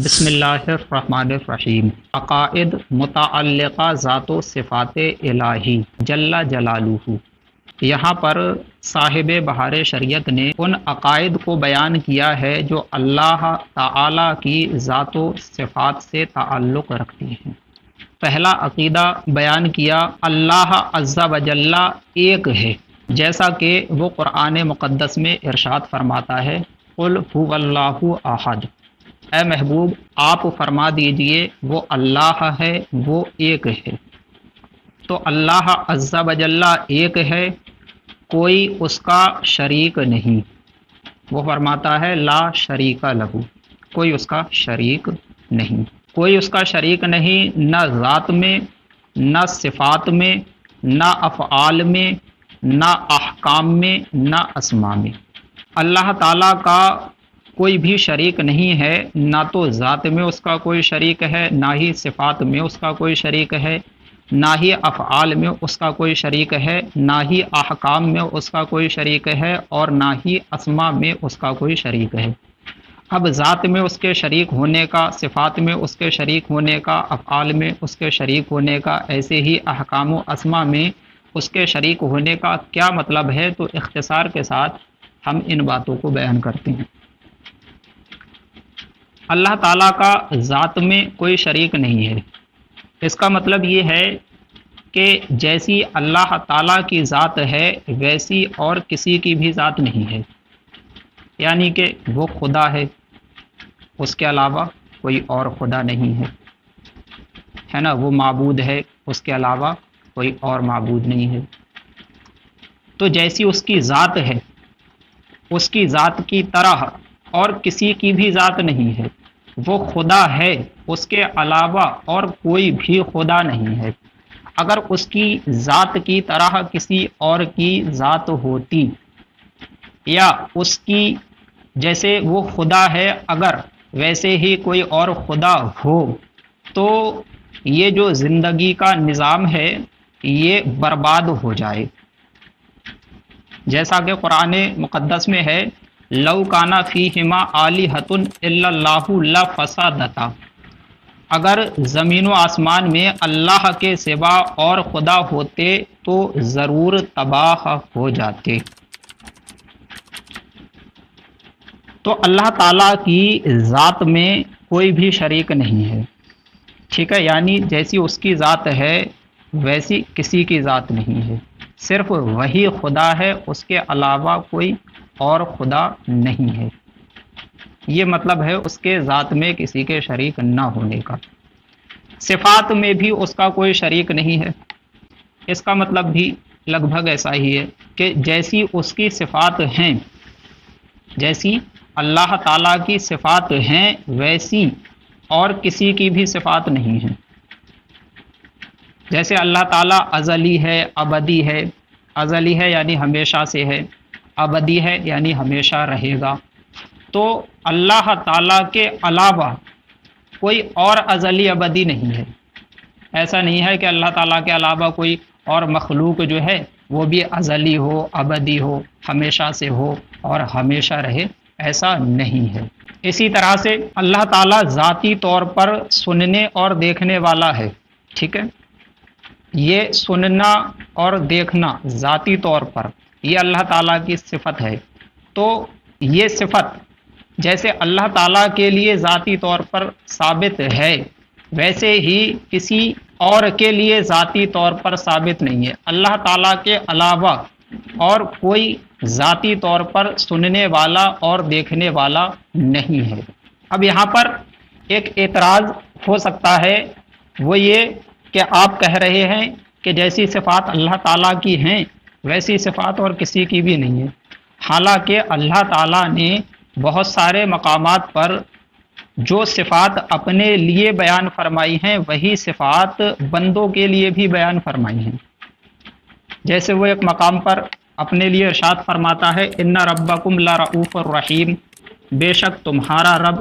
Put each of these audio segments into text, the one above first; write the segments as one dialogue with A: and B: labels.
A: بسم اللہ الرحمن الرحیم۔ عقائد متعلقہ ذات و صفات الہی جل جلالہ۔ یہاں پر صاحب بہار شریعت نے ان عقائد کو بیان کیا ہے جو اللہ تعالی کی ذات و صفات سے تعلق رکھتی ہیں۔ پہلا عقیدہ بیان کیا اللہ عز و جل ایک ہے، جیسا کہ وہ قرآن مقدس میں ارشاد فرماتا ہے قل هو اللہ احد۔ اے محبوب آپ فرما دیجئے وہ اللہ ہے، وہ ایک ہے۔ تو اللہ عز و جل ایک ہے، کوئی اس کا شریک نہیں۔ وہ فرماتا ہے لا شریک لہ، کوئی اس کا شریک نہیں، کوئی اس کا شریک نہیں، نہ ذات میں، نہ صفات میں، نہ افعال میں، نہ احکام میں، نہ اسماء میں۔ اللہ تعالیٰ کا کوئی بھی شریک نہیں ہے، نہ تو ذات میں اس کا کوئی شریک ہے، نہ ہی صفات میں اس کا کوئی شریک ہے، نہ ہی افعال میں اس کا کوئی شریک ہے، نہ ہی احکام میں اس کا کوئی شریک ہے، اور نہ ہی اسماء میں اس کا کوئی شریک ہے۔ اب ذات میں اس کے شریک ہونے کا، صفات میں اس کے شریک ہونے کا، افعال میں اس کے شریک ہونے کا، ایسے ہی احکام و اسماء میں اس کے شریک ہونے کا کیا مطلب ہے، تو اختصار کے ساتھ ہم ان باتوں کو بیان کرتے ہیں۔ اللہ تعالیٰ کا ذات میں کوئی شریک نہیں ہے۔ اس کا مطلب یہ ہے کہ جیسی اللہ تعالیٰ کی ذات ہے ویسی اور کسی کی بھی ذات نہیں ہے، یعنی کہ وہ خدا ہے، اس کے علاوہ کوئی اور خدا نہیں ہے نا، وہ معبود ہے، اس کے علاوہ کوئی اور معبود نہیں ہے۔ تو جیسی اس کی ذات ہے، اس کی ذات کی طرح اور کسی کی بھی ذات نہیں ہے۔ وہ خدا ہے، اس کے علاوہ اور کوئی بھی خدا نہیں ہے۔ اگر اس کی ذات کی طرح کسی اور کی ذات ہوتی، یا اس کی جیسے وہ خدا ہے اگر ویسے ہی کوئی اور خدا ہو، تو یہ جو زندگی کا نظام ہے یہ برباد ہو جائے۔ جیسا کہ قرآن مقدس میں ہے لو کانا فیہما آلہۃ الا اللہ لفسدتا، اگر زمین و آسمان میں اللہ کے سوا اور خدا ہوتے تو ضرور تباہ ہو جاتے۔ تو اللہ تعالیٰ کی ذات میں کوئی بھی شریک نہیں ہے، ٹھیک ہے، یعنی جیسی اس کی ذات ہے ویسی کسی کی ذات نہیں ہے، صرف وہی خدا ہے، اس کے علاوہ کوئی اور خدا نہیں ہے۔ یہ مطلب ہے اس کے ذات میں کسی کے شریک نہ ہونے کا۔ صفات میں بھی اس کا کوئی شریک نہیں ہے۔ اس کا مطلب بھی لگ بھگ ایسا ہی ہے کہ جیسی اس کی صفات ہیں، جیسی اللہ تعالیٰ کی صفات ہیں ویسی اور کسی کی بھی صفات نہیں ہیں۔ جیسے اللہ تعالیٰ ازلی ہے، ابدی ہے، ازلی ہے یعنی ہمیشہ سے ہے، ابدی ہے یعنی ہمیشہ رہے گا۔ تو اللہ تعالیٰ کے علاوہ کوئی اور ازلی ابدی نہیں ہے۔ ایسا نہیں ہے کہ اللہ تعالیٰ کے علاوہ کوئی اور مخلوق جو ہے وہ بھی ازلی ہو، ابدی ہو، ہمیشہ سے ہو اور ہمیشہ رہے، ایسا نہیں ہے۔ اسی طرح سے اللہ تعالیٰ ذاتی طور پر سننے اور دیکھنے والا ہے، ٹھیک ہے، یہ سننا اور دیکھنا ذاتی طور پر یہ اللہ تعالیٰ کی صفت ہے۔ تو یہ صفت جیسے اللہ تعالیٰ کے لیے ذاتی طور پر ثابت ہے ویسے ہی کسی اور کے لیے ذاتی طور پر ثابت نہیں ہے۔ اللہ تعالیٰ کے علاوہ اور کوئی ذاتی طور پر سننے والا اور دیکھنے والا نہیں ہے۔ اب یہاں پر ایک اعتراض ہو سکتا ہے، وہ یہ کہ آپ کہہ رہے ہیں کہ جیسی صفات اللہ تعالیٰ کی ہیں ویسی صفات اور کسی کی بھی نہیں ہے۔ حالانکہ اللہ تعالیٰ نے بہت سارے مقامات پر جو صفات اپنے لیے بیان فرمائی ہیں وہی صفات بندوں کے لیے بھی بیان فرمائی ہیں۔ جیسے وہ ایک مقام پر اپنے لیے ارشاد فرماتا ہے ان ربکم لرؤوف الرحیم، بے شک تمہارا رب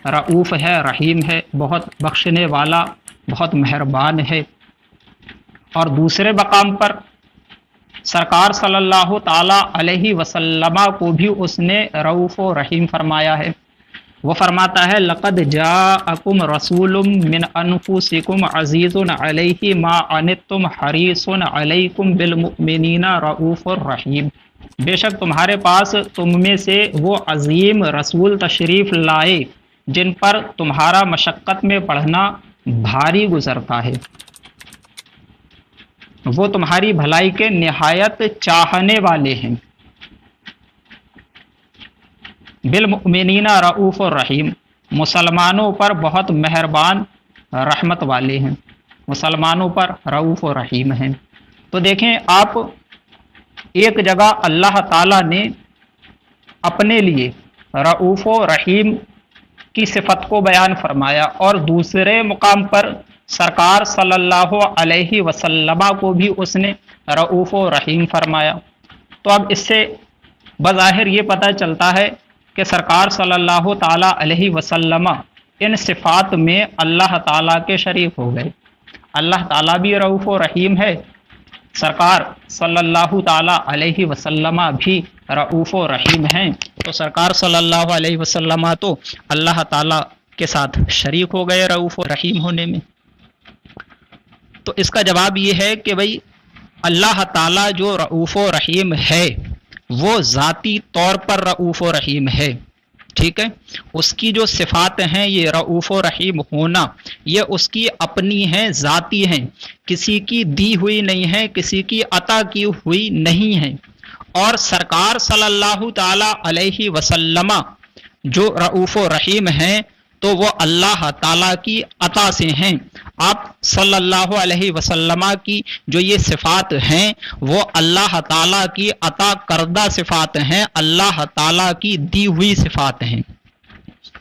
A: رؤوف ہے، رحیم ہے، بہت بخشنے والا، بہت مہربان ہے۔ اور دوسرے مقام پر سرکار صلی اللہ تعالی علیہ وسلم کو بھی اس نے رؤوف و رحیم فرمایا ہے۔ وہ فرماتا ہے لقد جاءکم رسول من انفسکم عزیز علیہ ما عنتم حریص علیکم بالمؤمنین رؤوف الرحیم، بے شک تمہارے پاس تم میں سے وہ عظیم رسول تشریف لائے جن پر تمہارا مشقت میں پڑھنا بھاری گزرتا ہے، وہ تمہاری بھلائی کے نہایت چاہنے والے ہیں، بالمؤمنین رؤوف الرحیم، مسلمانوں پر بہت مہربان رحمت والے ہیں، مسلمانوں پر رؤوف و رحیم ہیں۔ تو دیکھیں آپ، ایک جگہ اللہ تعالیٰ نے اپنے لیے رؤوف و رحیم کی صفت کو بیان فرمایا، اور دوسرے مقام پر سرکار صلی اللہ علیہ وسلم کو بھی اس نے رؤوف و رحیم فرمایا۔ تو اب اس سے بظاہر یہ پتہ چلتا ہے کہ سرکار صلی اللہ تعالیٰ علیہ وسلم ان صفات میں اللہ تعالیٰ کے شریک ہو گئے۔ اللہ تعالیٰ بھی رؤوف و رحیم ہے، سرکار صلی اللہ تعالیٰ علیہ وسلم بھی رؤوف و رحیم ہیں، تو سرکار صلی اللہ علیہ وسلم تو اللہ تعالیٰ کے ساتھ شریک ہو گئے رؤوف و رحیم ہونے میں۔ تو اس کا جواب یہ ہے کہ بھئی اللہ تعالیٰ جو رؤوف و رحیم ہے وہ ذاتی طور پر رؤوف و رحیم ہے، ٹھیک ہے، اس کی جو صفات ہیں یہ رؤوف و رحیم ہونا، یہ اس کی اپنی ہیں، ذاتی ہیں، کسی کی دی ہوئی نہیں ہے، کسی کی عطا کی ہوئی نہیں ہے۔ اور سرکار صلی اللہ تعالی علیہ وسلم جو رؤوف و رحیم ہیں تو وہ اللہ تعالیٰ کی عطا سے ہیں۔ آپ صلی اللہ علیہ وسلم کی جو یہ صفات ہیں وہ اللہ تعالیٰ کی عطا کردہ صفات ہیں، اللہ تعالیٰ کی دی ہوئی صفات ہیں۔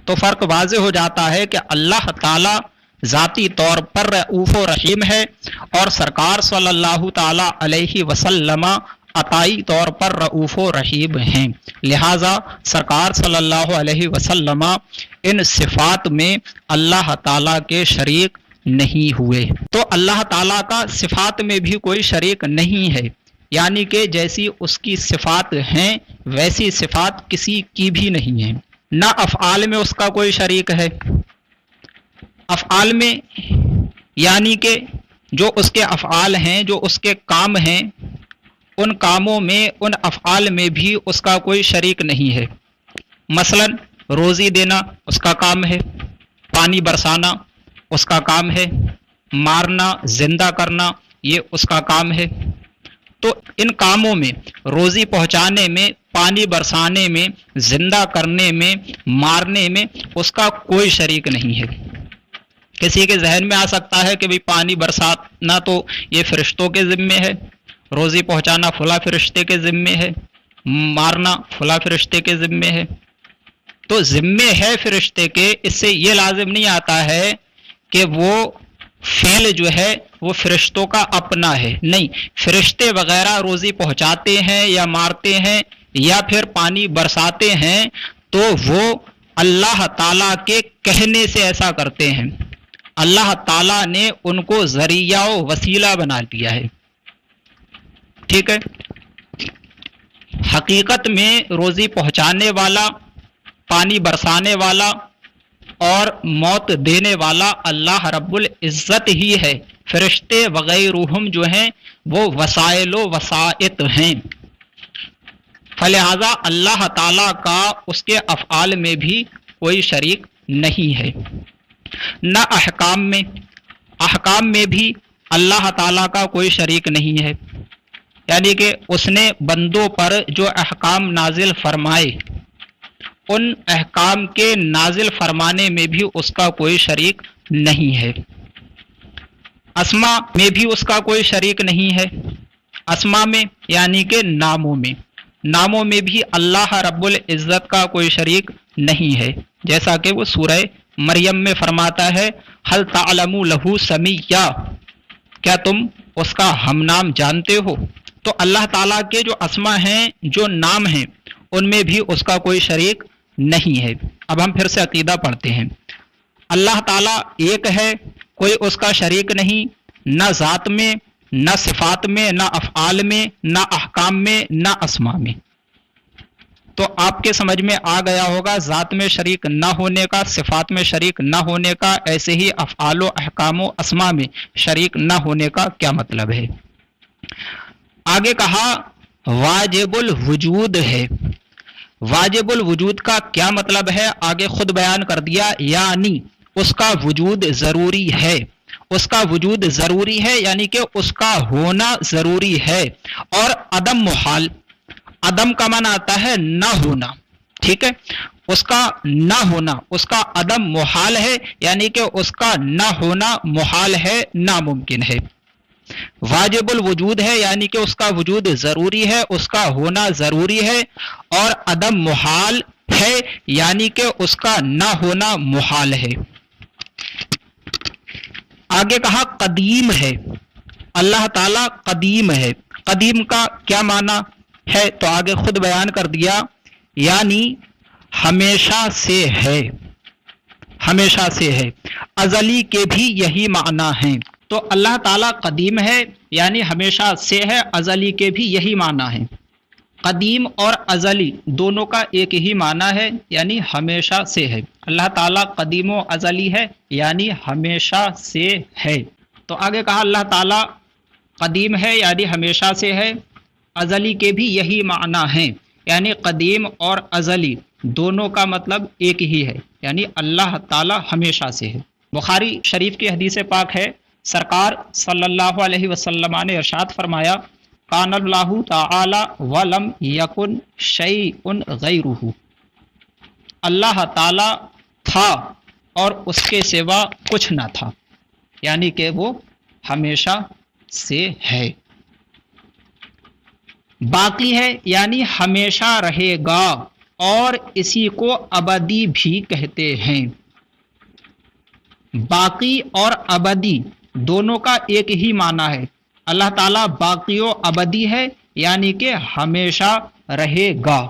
A: تو فرق واضح ہو جاتا ہے کہ اللہ تعالیٰ ذاتی طور پر رؤوف و رحیم ہے، اور سرکار صلی اللہ تعالیٰ علیہ وسلم عطائی طور پر رؤوف و رحیم ہیں۔ لہٰذا سرکار صلی اللہ علیہ وسلم ان صفات میں اللہ تعالیٰ کے شریک نہیں ہوئے۔ تو اللہ تعالیٰ کا صفات میں بھی کوئی شریک نہیں ہے، یعنی کہ جیسی اس کی صفات ہیں ویسی صفات کسی کی بھی نہیں ہیں۔ نہ افعال میں اس کا کوئی شریک ہے، افعال میں یعنی کہ جو اس کے افعال ہیں، جو اس کے کام ہیں، ان کاموں میں، ان افعال میں بھی اس کا کوئی شریک نہیں ہے۔ مثلا روزی دینا اس کا کام ہے، پانی برسانا اس کا کام ہے، مارنا، زندہ کرنا یہ اس کا کام ہے۔ تو ان کاموں میں، روزی پہنچانے میں، پانی برسانے میں، زندہ کرنے میں، مارنے میں اس کا کوئی شریک نہیں ہے۔ کسی کے ذہن میں آ سکتا ہے کہ بھئی پانی برسانا تو یہ فرشتوں کے ذمے ہے، روزی پہنچانا فلاں فرشتے کے ذمے ہے، مارنا فلاں فرشتے کے ذمے ہے۔ تو ذمے ہے فرشتے کے، اس سے یہ لازم نہیں آتا ہے کہ وہ فعل جو ہے وہ فرشتوں کا اپنا ہے، نہیں، فرشتے وغیرہ روزی پہنچاتے ہیں یا مارتے ہیں یا پھر پانی برساتے ہیں تو وہ اللہ تعالیٰ کے کہنے سے ایسا کرتے ہیں، اللہ تعالیٰ نے ان کو ذریعہ و وسیلہ بنا دیا ہے، ٹھیک ہے۔ حقیقت میں روزی پہنچانے والا، پانی برسانے والا اور موت دینے والا اللہ رب العزت ہی ہے، فرشتے وغیرہم جو ہیں وہ وسائل و وسائط ہیں۔ فلہذا اللہ تعالیٰ کا اس کے افعال میں بھی کوئی شریک نہیں ہے۔ نہ احکام میں بھی اللہ تعالیٰ کا کوئی شریک نہیں ہے، یعنی کہ اس نے بندوں پر جو احکام نازل فرمائے ان احکام کے نازل فرمانے میں بھی اس کا کوئی شریک نہیں ہے۔ اسما میں بھی اس کا کوئی شریک نہیں ہے، اسما میں یعنی کہ ناموں میں بھی اللہ رب العزت کا کوئی شریک نہیں ہے، جیسا کہ وہ سورہ مریم میں فرماتا ہے ہل تعلم لہ سمیہ، کیا تم اس کا ہم نام جانتے ہو؟ تو اللہ تعالیٰ کے جو اسما ہیں، جو نام ہیں، ان میں بھی اس کا کوئی شریک نہیں ہے۔ اب ہم پھر سے عقیدہ پڑھتے ہیں۔ اللہ تعالیٰ ایک ہے، کوئی اس کا شریک نہیں، نہ ذات میں، نہ صفات میں، نہ افعال میں، نہ احکام میں، نہ اسما میں، تو آپ کے سمجھ میں آ گیا ہوگا ذات میں شریک نہ ہونے کا، صفات میں شریک نہ ہونے کا، ایسے ہی افعال و احکام و اسما میں شریک نہ ہونے کا کیا مطلب ہے۔ آگے کہا واجب الوجود ہے۔ واجب الوجود کا کیا مطلب ہے آگے خود بیان کر دیا، یعنی اس کا وجود ضروری ہے، اس کا وجود ضروری ہے یعنی کہ اس کا ہونا ضروری ہے، اور عدم محال، عدم کا معنی آتا ہے نہ ہونا، ٹھیک ہے، اس کا نہ ہونا، اس کا عدم محال ہے یعنی کہ اس کا نہ ہونا محال ہے، ناممکن ہے۔ واجب الوجود ہے یعنی کہ اس کا وجود ضروری ہے، اس کا ہونا ضروری ہے، اور عدم محال ہے یعنی کہ اس کا نہ ہونا محال ہے۔ آگے کہا قدیم ہے، اللہ تعالی قدیم ہے۔ قدیم کا کیا معنی ہے تو آگے خود بیان کر دیا، یعنی ہمیشہ سے ہے، ہمیشہ سے ہے، ازلی کے بھی یہی معنی ہیں۔ تو اللہ تعالیٰ قدیم ہے یعنی ہمیشہ سے ہے، ازلی کے بھی یہی معنی ہیں۔ قدیم اور ازلی دونوں کا ایک ہی معنی ہے یعنی ہمیشہ سے ہے۔ اللہ تعالیٰ قدیم و ازلی ہے یعنی ہمیشہ سے ہے۔ تو آگے کہا اللہ تعالیٰ قدیم ہے یعنی ہمیشہ سے ہے، ازلی کے بھی یہی معنی ہیں، یعنی قدیم اور ازلی دونوں کا مطلب ایک ہی ہے، یعنی اللہ تعالیٰ ہمیشہ سے ہے۔ بخاری شریف کی حدیث پاک ہے، سرکار صلی اللہ علیہ وسلم نے ارشاد فرمایا، کان اللہ تعالی ولم یکن شیء غیرہ، اللہ تعالی تھا اور اس کے سوا کچھ نہ تھا، یعنی کہ وہ ہمیشہ سے ہے۔ باقی ہے یعنی ہمیشہ رہے گا، اور اسی کو ابدی بھی کہتے ہیں۔ باقی اور ابدی دونوں کا ایک ہی معنی ہے۔ اللہ تعالیٰ باقی و ابدی ہے یعنی کہ ہمیشہ رہے گا۔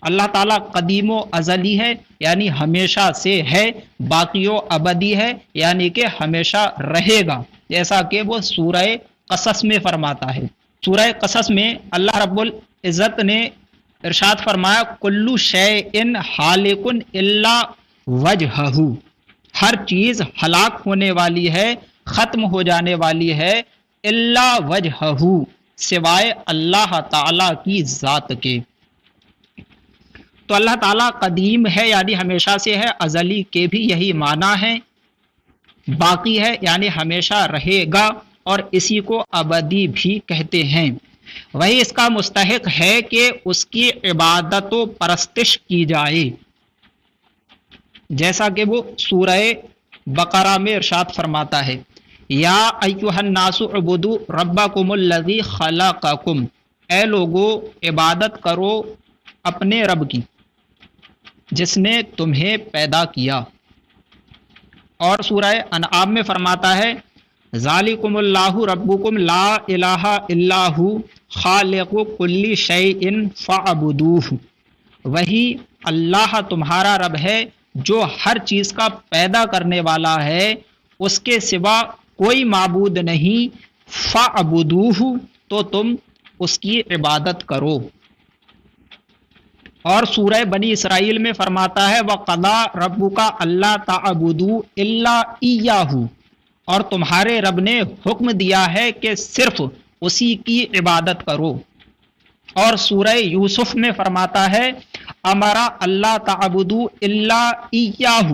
A: اللہ تعالیٰ قدیم و ازلی ہے یعنی ہمیشہ سے ہے، باقی و ابدی ہے یعنی کہ ہمیشہ رہے گا، جیسا کہ وہ سورہ قصص میں فرماتا ہے۔ سورہ قصص میں اللہ رب العزت نے ارشاد فرمایا، کل شیء ہالک الا وجہہ، ہر چیز ہلاک ہونے والی ہے، ختم ہو جانے والی ہے، الا وجہہ، سوائے اللہ تعالی کی ذات کے۔ تو اللہ تعالیٰ قدیم ہے یعنی ہمیشہ سے ہے، ازلی کے بھی یہی معنی ہے، باقی ہے یعنی ہمیشہ رہے گا، اور اسی کو ابدی بھی کہتے ہیں۔ وہی اس کا مستحق ہے کہ اس کی عبادت و پرستش کی جائے، جیسا کہ وہ سورہ بقرہ میں ارشاد فرماتا ہے، یا ایھا الناس اعبدوا ربکم الذی خلقکم، اے لوگو عبادت کرو اپنے رب کی جس نے تمہیں پیدا کیا۔ اور سورہ انعام میں فرماتا ہے، ذالکم اللہ ربکم لا الہ الا ہو خالق کل شیء فاعبدوہ، وہی اللہ تمہارا رب ہے جو ہر چیز کا پیدا کرنے والا ہے، اس کے سوا کوئی معبود نہیں، فاعبدوہ، تو تم اس کی عبادت کرو۔ اور سورہ بنی اسرائیل میں فرماتا ہے، وَقَضَىٰ رَبُّكَ أَلَّا تَعْبُدُوا إِلَّا إِيَّاهُ، اور تمہارے رب نے حکم دیا ہے کہ صرف اسی کی عبادت کرو۔ اور سورہ یوسف میں فرماتا ہے، امرا اللہ تعبدوا الا ایاہ،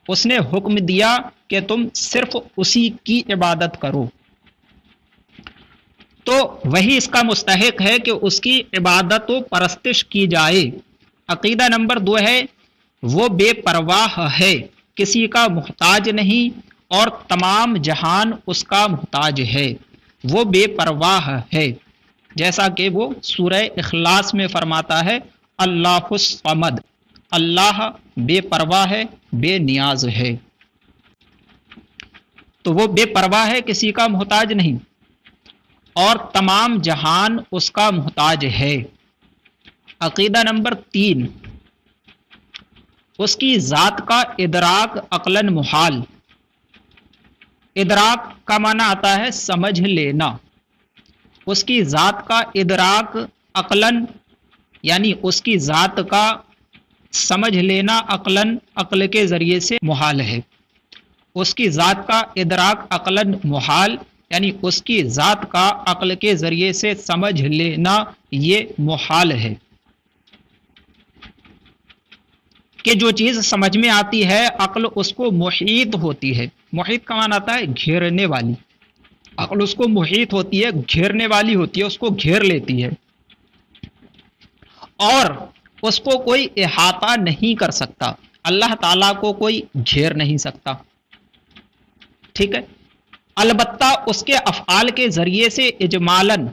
A: اس نے حکم دیا کہ تم صرف اسی کی عبادت کرو۔ تو وہی اس کا مستحق ہے کہ اس کی عبادت و پرستش کی جائے۔ عقیدہ نمبر 2 ہے، وہ بے پرواہ ہے، کسی کا محتاج نہیں، اور تمام جہان اس کا محتاج ہے، وہ بے پرواہ ہے، جیسا کہ وہ سورہ اخلاص میں فرماتا ہے، اللہ الصمد، اللہ بے پرواہ ہے، بے نیاز ہے۔ تو وہ بے پرواہ ہے، کسی کا محتاج نہیں، اور تمام جہان اس کا محتاج ہے۔ عقیدہ نمبر 3، اس کی ذات کا ادراک عقلاً محال۔ ادراک کا معنی آتا ہے سمجھ لینا، اس کی ذات کا ادراک عقلاً یعنی اس کی ذات کا سمجھ لینا عقلاً عقل کے ذریعے سے محال ہے، اس کی ذات کا ادراک عقلاً محال، یعنی اس کی ذات کا عقل کے ذریعے سے سمجھ لینا یہ محال ہے کہ جو چیز سمجھ میں آتی ہے عقل اس کو محیط ہوتی ہے، محیط کا معنی آتا ہے گھیرنے والی، عقل اس کو محیط ہوتی ہے، گھیرنے والی ہوتی ہے، اس کو گھیر لیتی ہے اور اس کو کوئی احاطہ نہیں کر سکتا، اللہ تعالیٰ کو کوئی گھیر نہیں سکتا، ٹھیک ہے۔ البتہ اس کے افعال کے ذریعے سے اجمالاً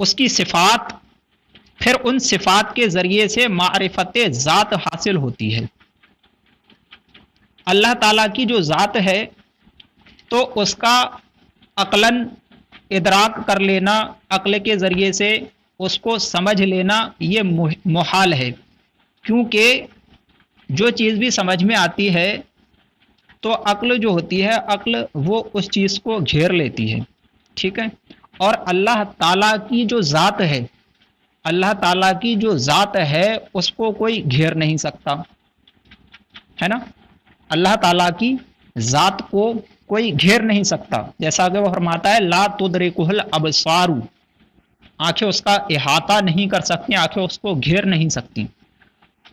A: اس کی صفات، پھر ان صفات کے ذریعے سے معرفت ذات حاصل ہوتی ہے۔ اللہ تعالیٰ کی جو ذات ہے تو اس کا عقلاً ادراک کر لینا، عقل کے ذریعے سے اس کو سمجھ لینا یہ محال ہے، کیونکہ جو چیز بھی سمجھ میں آتی ہے تو عقل جو ہوتی ہے عقل وہ اس چیز کو گھیر لیتی ہے، ٹھیک ہے۔ اور اللہ تعالیٰ کی جو ذات ہے، اللہ تعالیٰ کی جو ذات ہے اس کو کوئی گھیر نہیں سکتا، ہے نا، اللہ تعالیٰ کی ذات کو کوئی گھیر نہیں سکتا، جیسا کہ وہ فرماتا ہے لا تدرکہ الابصار، آنکھیں اس کا احاطہ نہیں کر سکتی، آنکھیں اس کو گھیر نہیں سکتی،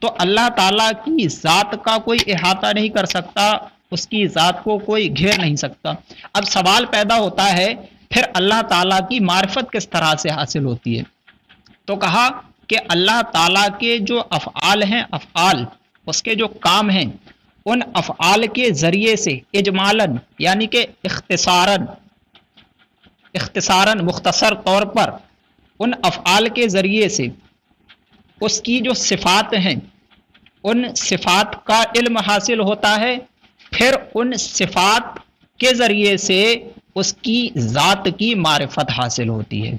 A: تو اللہ تعالیٰ کی ذات کا کوئی احاطہ نہیں کر سکتا، اس کی ذات کو کوئی گھیر نہیں سکتا۔ اب سوال پیدا ہوتا ہے پھر اللہ تعالیٰ کی معرفت کس طرح سے حاصل ہوتی ہے؟ تو کہا کہ اللہ تعالیٰ کے جو افعال ہیں، افعال اس کے جو کام ہیں، ان افعال کے ذریعے سے اجمالاً یعنی کہ اختصاراً مختصر طور پر ان افعال کے ذریعے سے اس کی جو صفات ہیں ان صفات کا علم حاصل ہوتا ہے، پھر ان صفات کے ذریعے سے اس کی ذات کی معرفت حاصل ہوتی ہے۔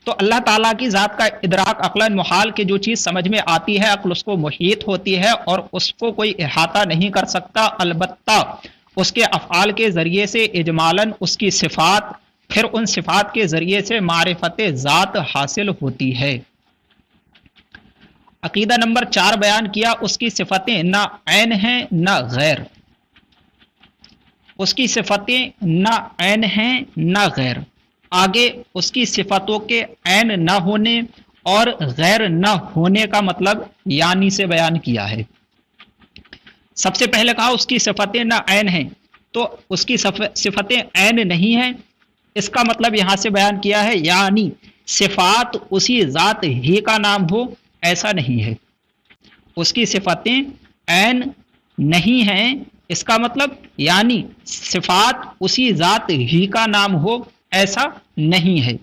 A: تو اللہ تعالیٰ کی ذات کا ادراک عقلاً محال کہ جو چیز سمجھ میں آتی ہے عقل اس کو محیط ہوتی ہے اور اس کو کوئی احاطہ نہیں کر سکتا، البتہ اس کے افعال کے ذریعے سے اجمالاً اس کی صفات، پھر ان صفات کے ذریعے سے معرفت ذات حاصل ہوتی ہے۔ عقیدہ نمبر 4 بیان کیا، اس کی صفتیں نہ عین ہیں نہ غیر، اس کی صفتیں نہ عین ہیں نہ غیر، آگے اس کی صفتوں کے عین نہ ہونے اور غیر نہ ہونے کا مطلب یعنی سے بیان کیا ہے۔ سب سے پہلے کہا اس کی صفتیں نہ عین ہیں، تو اس کی صفتیں عین نہیں ہیں، اس کا مطلب یہاں سے بیان کیا ہے یعنی صفات اسی ذات ہی کا نام ہو ایسا نہیں ہے، اس کی صفتیں عین نہیں ہیں، اس کا مطلب یعنی صفات اسی ذات ہی کا نام ہو ایسا نہیں ہے،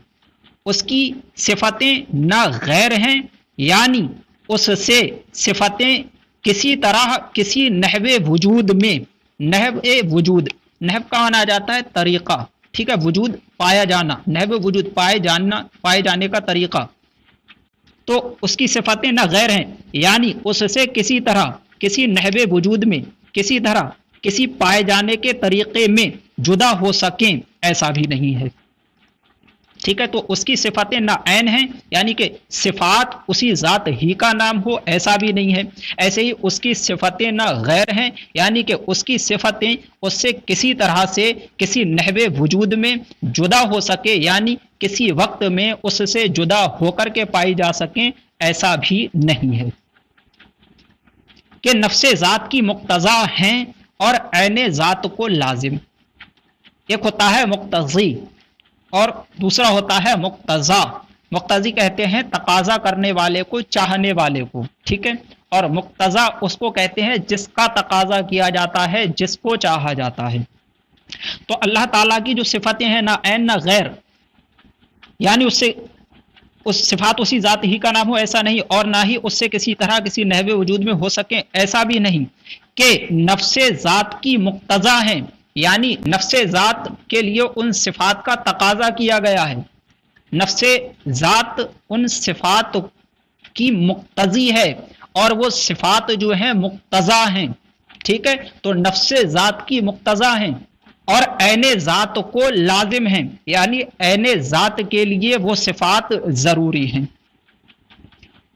A: اس کی صفتیں نہ غیر ہیں یعنی اس سے صفتیں کسی طرح کسی نحو وجود میں، نحو وجود، نحو کا مانا جاتا ہے طریقہ، ٹھیک ہے، وجود پایا جانا، نحو وجود پائے جانے کا طریقہ، تو اس کی صفتیں نہ غیر ہیں یعنی اس سے کسی طرح کسی نحو وجود میں کسی طرح کسی پائے جانے کے طریقے میں جدا ہو سکیں ایسا بھی نہیں ہے، ٹھیک ہے۔ تو اس کی صفتیں نہ عین ہیں یعنی کہ صفات اسی ذات ہی کا نام ہو ایسا بھی نہیں ہے، ایسے ہی اس کی صفتیں نہ غیر ہیں یعنی کہ اس کی صفتیں اس سے کسی طرح سے کسی نحو وجود میں جدا ہو سکے یعنی کسی وقت میں اس سے جدا ہو کر کے پائی جا سکیں ایسا بھی نہیں ہے، کہ نفس ذات کی مقتضا ہیں اور عین ذات کو لازم، ایک ہوتا ہے مقتضی اور دوسرا ہوتا ہے مقتضا۔ مقتضی کہتے ہیں تقاضا کرنے والے کو، چاہنے والے کو، ٹھیک ہے، اور مقتضا اس کو کہتے ہیں جس کا تقاضا کیا جاتا ہے، جس کو چاہا جاتا ہے۔ تو اللہ تعالیٰ کی جو صفتیں ہیں نہ عین نہ غیر یعنی اس صفات اسی ذات ہی کا نام ہو ایسا نہیں، اور نہ ہی اس سے کسی طرح کسی نحو وجود میں ہو سکیں ایسا بھی نہیں، کہ نفس ذات کی مقتضا ہیں یعنی نفس ذات کے لیے ان صفات کا تقاضا کیا گیا ہے، نفس ذات ان صفات کی مقتضی ہے اور وہ صفات جو ہیں مقتضا ہیں، ٹھیک ہے، تو نفس ذات کی مقتضا ہیں اور عین ذات کو لازم ہیں یعنی عین ذات کے لیے وہ صفات ضروری ہیں،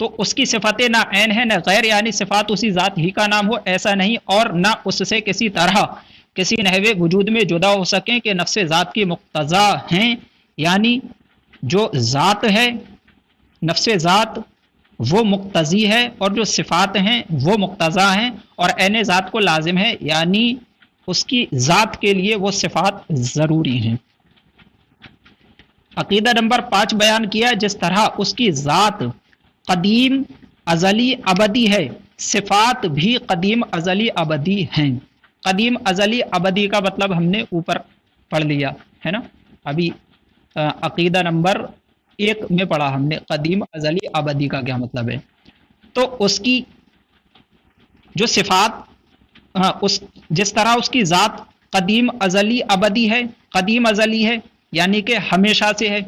A: تو اس کی صفتیں نہ عین ہے نہ غیر، یعنی صفات اسی ذات ہی کا نام ہو ایسا نہیں، اور نہ اس سے کسی طرح کسی نحوے وجود میں جدا ہو سکیں کہ نفس ذات کی مقتضا ہیں، یعنی جو ذات ہے نفس ذات وہ مقتضی ہے، اور جو صفات ہیں وہ مقتضا ہیں، اور عین ذات کو لازم ہے، یعنی اس کی ذات کے لیے وہ صفات ضروری ہیں۔ عقیدہ نمبر 5 بیان کیا، جس طرح اس کی ذات قدیم ازلی ابدی ہے، صفات بھی قدیم ازلی ابدی ہیں۔ قدیم ازلی ابدی کا مطلب ہم نے اوپر پڑھ لیا ہے نا، ابھی عقیدہ نمبر 1 میں پڑھا ہم نے قدیم ازلی ابدی کا کیا مطلب ہے۔ تو اس کی جو صفات جس طرح اس کی ذات قدیم ازلی ابدی ہے، قدیم ازلی ہے یعنی کہ ہمیشہ سے ہے،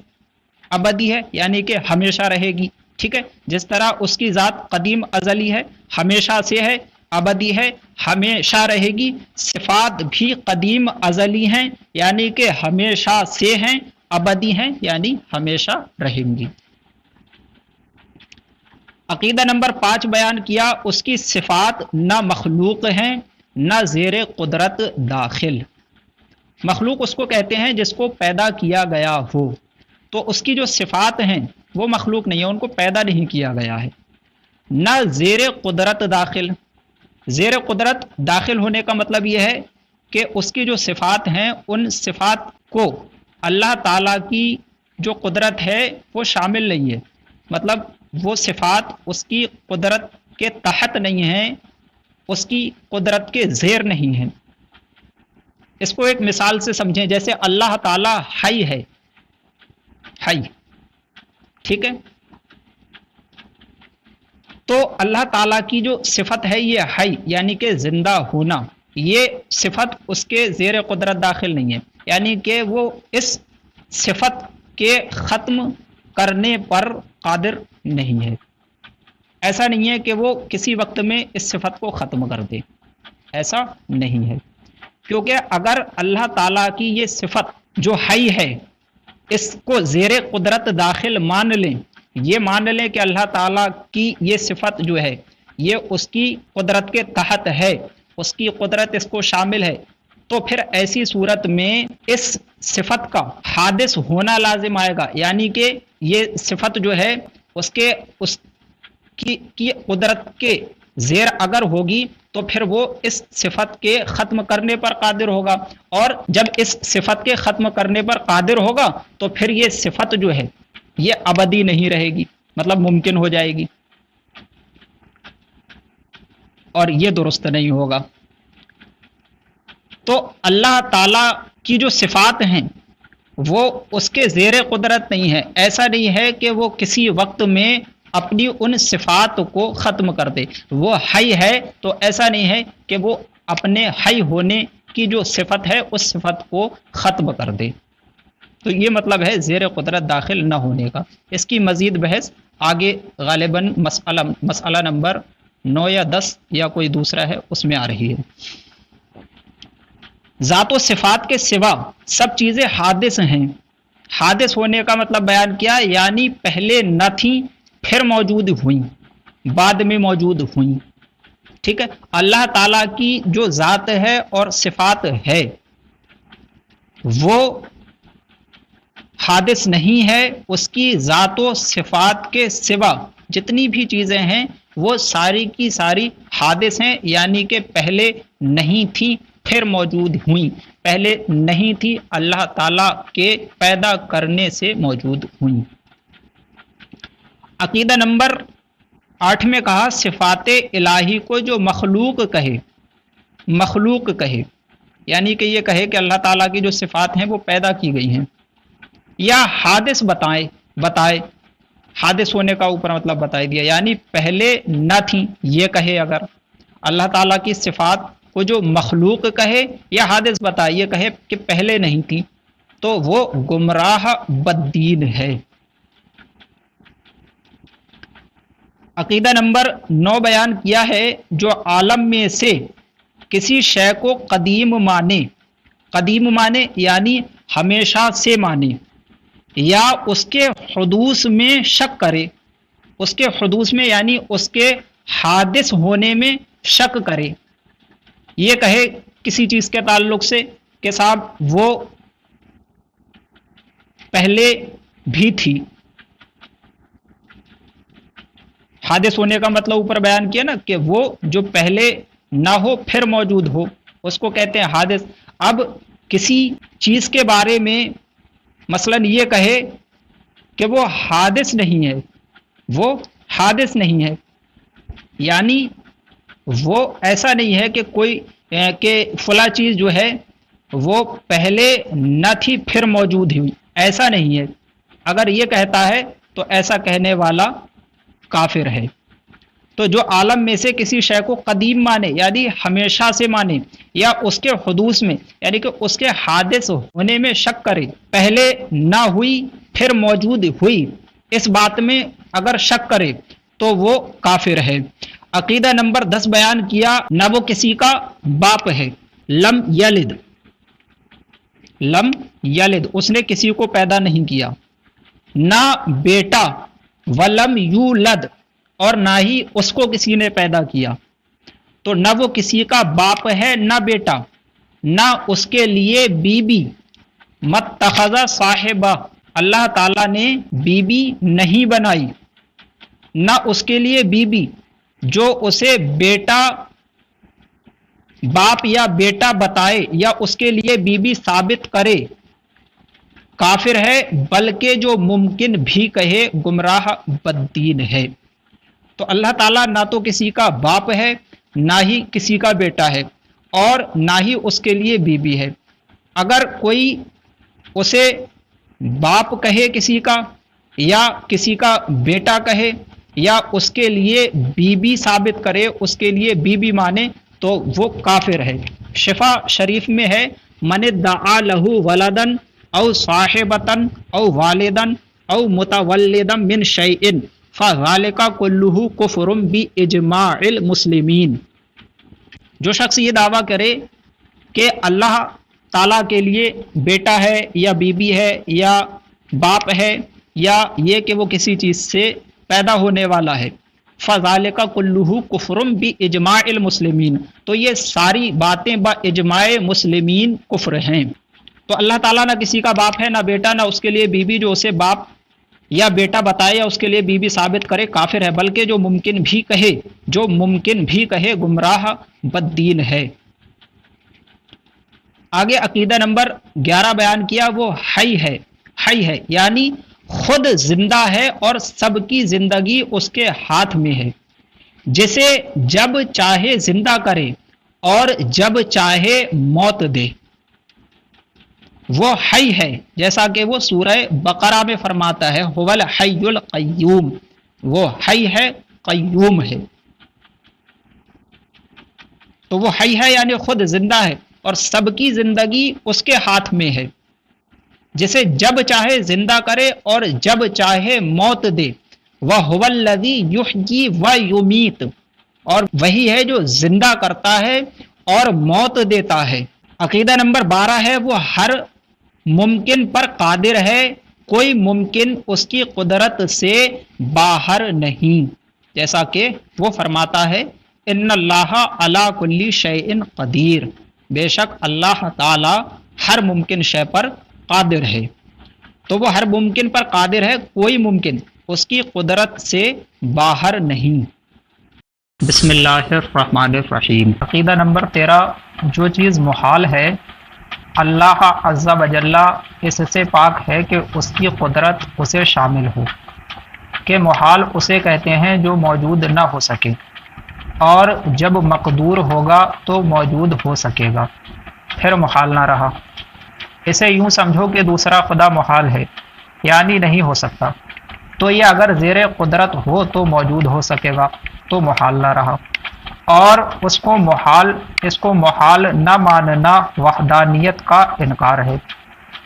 A: ابدی ہے یعنی کہ ہمیشہ رہے گی، ٹھیک ہے، جس طرح اس کی ذات قدیم ازلی ہے، ہمیشہ سے ہے، ابدی ہے، ہمیشہ رہے گی، صفات بھی قدیم ازلی ہیں یعنی کہ ہمیشہ سے ہیں، ابدی ہیں یعنی ہمیشہ رہیں گی۔ عقیدہ نمبر 5 بیان کیا، اس کی صفات نہ مخلوق ہیں نہ زیر قدرت داخل۔ مخلوق اس کو کہتے ہیں جس کو پیدا کیا گیا ہو، تو اس کی جو صفات ہیں وہ مخلوق نہیں ہے، ان کو پیدا نہیں کیا گیا ہے۔ نہ زیر قدرت داخل، زیر قدرت داخل ہونے کا مطلب یہ ہے کہ اس کی جو صفات ہیں ان صفات کو اللہ تعالیٰ کی جو قدرت ہے وہ شامل نہیں ہے، مطلب وہ صفات اس کی قدرت کے تحت نہیں ہیں، اس کی قدرت کے زیر نہیں ہیں۔ اس کو ایک مثال سے سمجھیں، جیسے اللہ تعالیٰ حی ہے، حی، ٹھیک ہے، تو اللہ تعالیٰ کی جو صفت ہے یہ حی یعنی کہ زندہ ہونا، یہ صفت اس کے زیر قدرت داخل نہیں ہے، یعنی کہ وہ اس صفت کے ختم کرنے پر قادر نہیں ہے۔ ایسا نہیں ہے کہ وہ کسی وقت میں اس صفت کو ختم کر دے، ایسا نہیں ہے، کیونکہ اگر اللہ تعالیٰ کی یہ صفت جو حی ہے اس کو زیر قدرت داخل مان لیں، یہ مان لیں کہ اللہ تعالیٰ کی یہ صفت جو ہے یہ اس کی قدرت کے تحت ہے، اس کی قدرت اس کو شامل ہے، تو پھر ایسی صورت میں اس صفت کا حادث ہونا لازم آئے گا، یعنی کہ یہ صفت جو ہے اس کی قدرت کے زیر اگر ہوگی تو پھر وہ اس صفت کے ختم کرنے پر قادر ہوگا، اور جب اس صفت کے ختم کرنے پر قادر ہوگا تو پھر یہ صفت جو ہے یہ ابدی نہیں رہے گی، مطلب ممکن ہو جائے گی، اور یہ درست نہیں ہوگا۔ تو اللہ تعالیٰ کی جو صفات ہیں وہ اس کے زیر قدرت نہیں ہے، ایسا نہیں ہے کہ وہ کسی وقت میں اپنی ان صفات کو ختم کر دے، وہ حی ہے تو ایسا نہیں ہے کہ وہ اپنے حی ہونے کی جو صفت ہے اس صفت کو ختم کر دے، تو یہ مطلب ہے زیر قدرت داخل نہ ہونے کا۔ اس کی مزید بحث آگے غالباً مسئلہ نمبر 9 یا 10 یا کوئی دوسرا ہے اس میں آ رہی ہے۔ ذات و صفات کے سوا سب چیزیں حادث ہیں، حادث ہونے کا مطلب بیان کیا، یعنی پہلے نہ تھیں پھر موجود ہوئیں، بعد میں موجود ہوئیں، ٹھیک ہے۔ اللہ تعالیٰ کی جو ذات ہے اور صفات ہے وہ حادث نہیں ہے، اس کی ذات و صفات کے سوا جتنی بھی چیزیں ہیں وہ ساری کی ساری حادث ہیں، یعنی کہ پہلے نہیں تھیں پھر موجود ہوئیں، پہلے نہیں تھی اللہ تعالیٰ کے پیدا کرنے سے موجود ہوئیں۔ عقیدہ نمبر 8 میں کہا صفات الہی کو جو مخلوق کہے یعنی کہ یہ کہے کہ اللہ تعالیٰ کی جو صفات ہیں وہ پیدا کی گئی ہیں، یا حادث بتائے، حادث ہونے کا اوپر مطلب بتائی دیا، یعنی پہلے نہ تھیں، یہ کہے اگر اللہ تعالیٰ کی صفات کو جو مخلوق کہے یا حادث بتائے، یہ کہے کہ پہلے نہیں تھی، تو وہ گمراہ بددین ہے۔ عقیدہ نمبر 9 بیان کیا ہے، جو عالم میں سے کسی شے کو قدیم مانے یعنی ہمیشہ سے مانے، یا اس کے حدوث میں شک کرے، اس کے حدوث میں یعنی اس کے حادث ہونے میں شک کرے، یہ کہے کسی چیز کے تعلق سے کہ صاحب وہ پہلے بھی تھی، حادث ہونے کا مطلب اوپر بیان کیا نا کہ وہ جو پہلے نہ ہو پھر موجود ہو، اس کو کہتے ہیں حادث۔ اب کسی چیز کے بارے میں مثلا یہ کہے کہ وہ حادث نہیں ہے، وہ حادث نہیں ہے، یعنی وہ ایسا نہیں ہے کہ کوئی کہ فلاں چیز جو ہے وہ پہلے نہ تھی پھر موجود ہوئی، ایسا نہیں ہے۔ اگر یہ کہتا ہے تو ایسا کہنے والا کافر ہے۔ تو جو عالم میں سے کسی شے کو قدیم مانے یعنی ہمیشہ سے مانے، یا اس کے حدوث میں یعنی کہ اس کے حادث ہونے میں شک کرے، پہلے نہ ہوئی پھر موجود ہوئی، اس بات میں اگر شک کرے تو وہ کافر ہے۔ عقیدہ نمبر 10 بیان کیا، نہ وہ کسی کا باپ ہے، لم یلد، لم یلد اس نے کسی کو پیدا نہیں کیا، نہ بیٹا، ولم یولد اور نہ ہی اس کو کسی نے پیدا کیا۔ تو نہ وہ کسی کا باپ ہے نہ بیٹا، نہ اس کے لیے بیوی، متخذ صاحبہ اللہ تعالیٰ نے بیوی نہیں بنائی، نہ اس کے لیے بیوی جو اسے بیٹا باپ یا بیٹا بتائے یا اس کے لیے بیوی ثابت کرے، کافر ہے، بلکہ جو ممکن بھی کہے گمراہ بددین ہے۔ تو اللہ تعالیٰ نہ تو کسی کا باپ ہے نہ ہی کسی کا بیٹا ہے اور نہ ہی اس کے لیے بیوی ہے۔ اگر کوئی اسے باپ کہے کسی کا یا کسی کا بیٹا کہے یا اس کے لیے بیوی ثابت کرے، اس کے لیے بیوی مانے، تو وہ کافر ہے۔ شفا شریف میں ہے، من ادعا لہ ولدن او صاحبتن او والدن او متولدن من شیئن فذالک کلہ کفر باجماع المسلمین۔ جو شخص یہ دعویٰ کرے کہ اللہ تعالیٰ کے لیے بیٹا ہے یا بیوی ہے یا باپ ہے یا یہ کہ وہ کسی چیز سے پیدا ہونے والا ہے، فذالک کلہ کفر باجماع المسلمین، تو یہ ساری باتیں با اجماع مسلمین کفر ہیں۔ تو اللہ تعالیٰ نہ کسی کا باپ ہے نہ بیٹا، نہ اس کے لیے بیوی جو اسے باپ یا بیٹا بتائے یا اس کے لیے بیوی ثابت کرے، کافر ہے، بلکہ جو ممکن بھی کہے، جو ممکن بھی کہے گمراہ بددین ہے۔ آگے عقیدہ نمبر 11 بیان کیا، وہ حی ہے، حی ہے یعنی خود زندہ ہے اور سب کی زندگی اس کے ہاتھ میں ہے، جسے جب چاہے زندہ کرے اور جب چاہے موت دے۔ وہ حی ہے، جیسا کہ وہ سورہ بقرہ میں فرماتا ہے، هو الحی القیوم، وہ حی ہے، قیوم ہے۔ تو وہ حی ہے یعنی خود زندہ ہے اور سب کی زندگی اس کے ہاتھ میں ہے، جسے جب چاہے زندہ کرے اور جب چاہے موت دے۔ وَهُوَ الَّذِي يُحْيِي وَيُمِيتُ، اور وہی ہے جو زندہ کرتا ہے اور موت دیتا ہے۔ عقیدہ نمبر 12 ہے، وہ ہر ممکن پر قادر ہے، کوئی ممکن اس کی قدرت سے باہر نہیں، جیسا کہ وہ فرماتا ہے، ان اللہ علی کل شیء قدیر، بے شک اللہ تعالی ہر ممکن شے پر قادر ہے۔ تو وہ ہر ممکن پر قادر ہے، کوئی ممکن اس کی قدرت سے باہر نہیں۔ بسم اللہ الرحمن الرحیم۔ عقیدہ نمبر 13، جو چیز محال ہے اللہ عز و جل اس سے پاک ہے کہ اس کی قدرت اسے شامل ہو، کہ محال اسے کہتے ہیں جو موجود نہ ہو سکے، اور جب مقدور ہوگا تو موجود ہو سکے گا، پھر محال نہ رہا۔ اسے یوں سمجھو کہ دوسرا خدا محال ہے، یعنی نہیں ہو سکتا، تو یہ اگر زیر قدرت ہو تو موجود ہو سکے گا، تو محال نہ رہا۔ اور اس کو محال نہ ماننا وحدانیت کا انکار ہے۔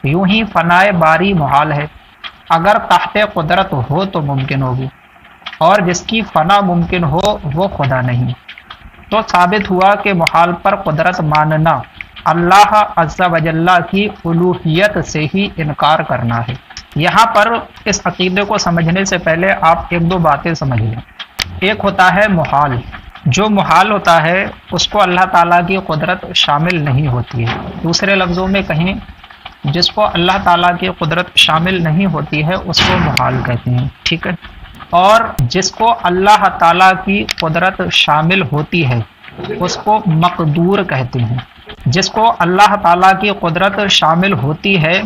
A: یوں ہی فنائے باری محال ہے، اگر تحت قدرت ہو تو ممکن ہوگی، اور جس کی فنا ممکن ہو وہ خدا نہیں۔ تو ثابت ہوا کہ محال پر قدرت ماننا اللہ عز و جل کی الوہیت سے ہی انکار کرنا ہے۔ یہاں پر اس عقیدے کو سمجھنے سے پہلے آپ ایک دو باتیں سمجھ لیں۔ ایک ہوتا ہے محال، جو محال ہوتا ہے اس کو اللہ تعالیٰ کی قدرت شامل نہیں ہوتی ہے۔ دوسرے لفظوں میں کہیں، جس کو اللہ تعالیٰ کی قدرت شامل نہیں ہوتی ہے اس کو محال کہتے ہیں، ٹھیک ہے؟ اور جس کو اللہ تعالیٰ کی قدرت شامل ہوتی ہے اس کو مقدور کہتے ہیں۔ جس کو اللہ تعالیٰ کی قدرت شامل ہوتی ہے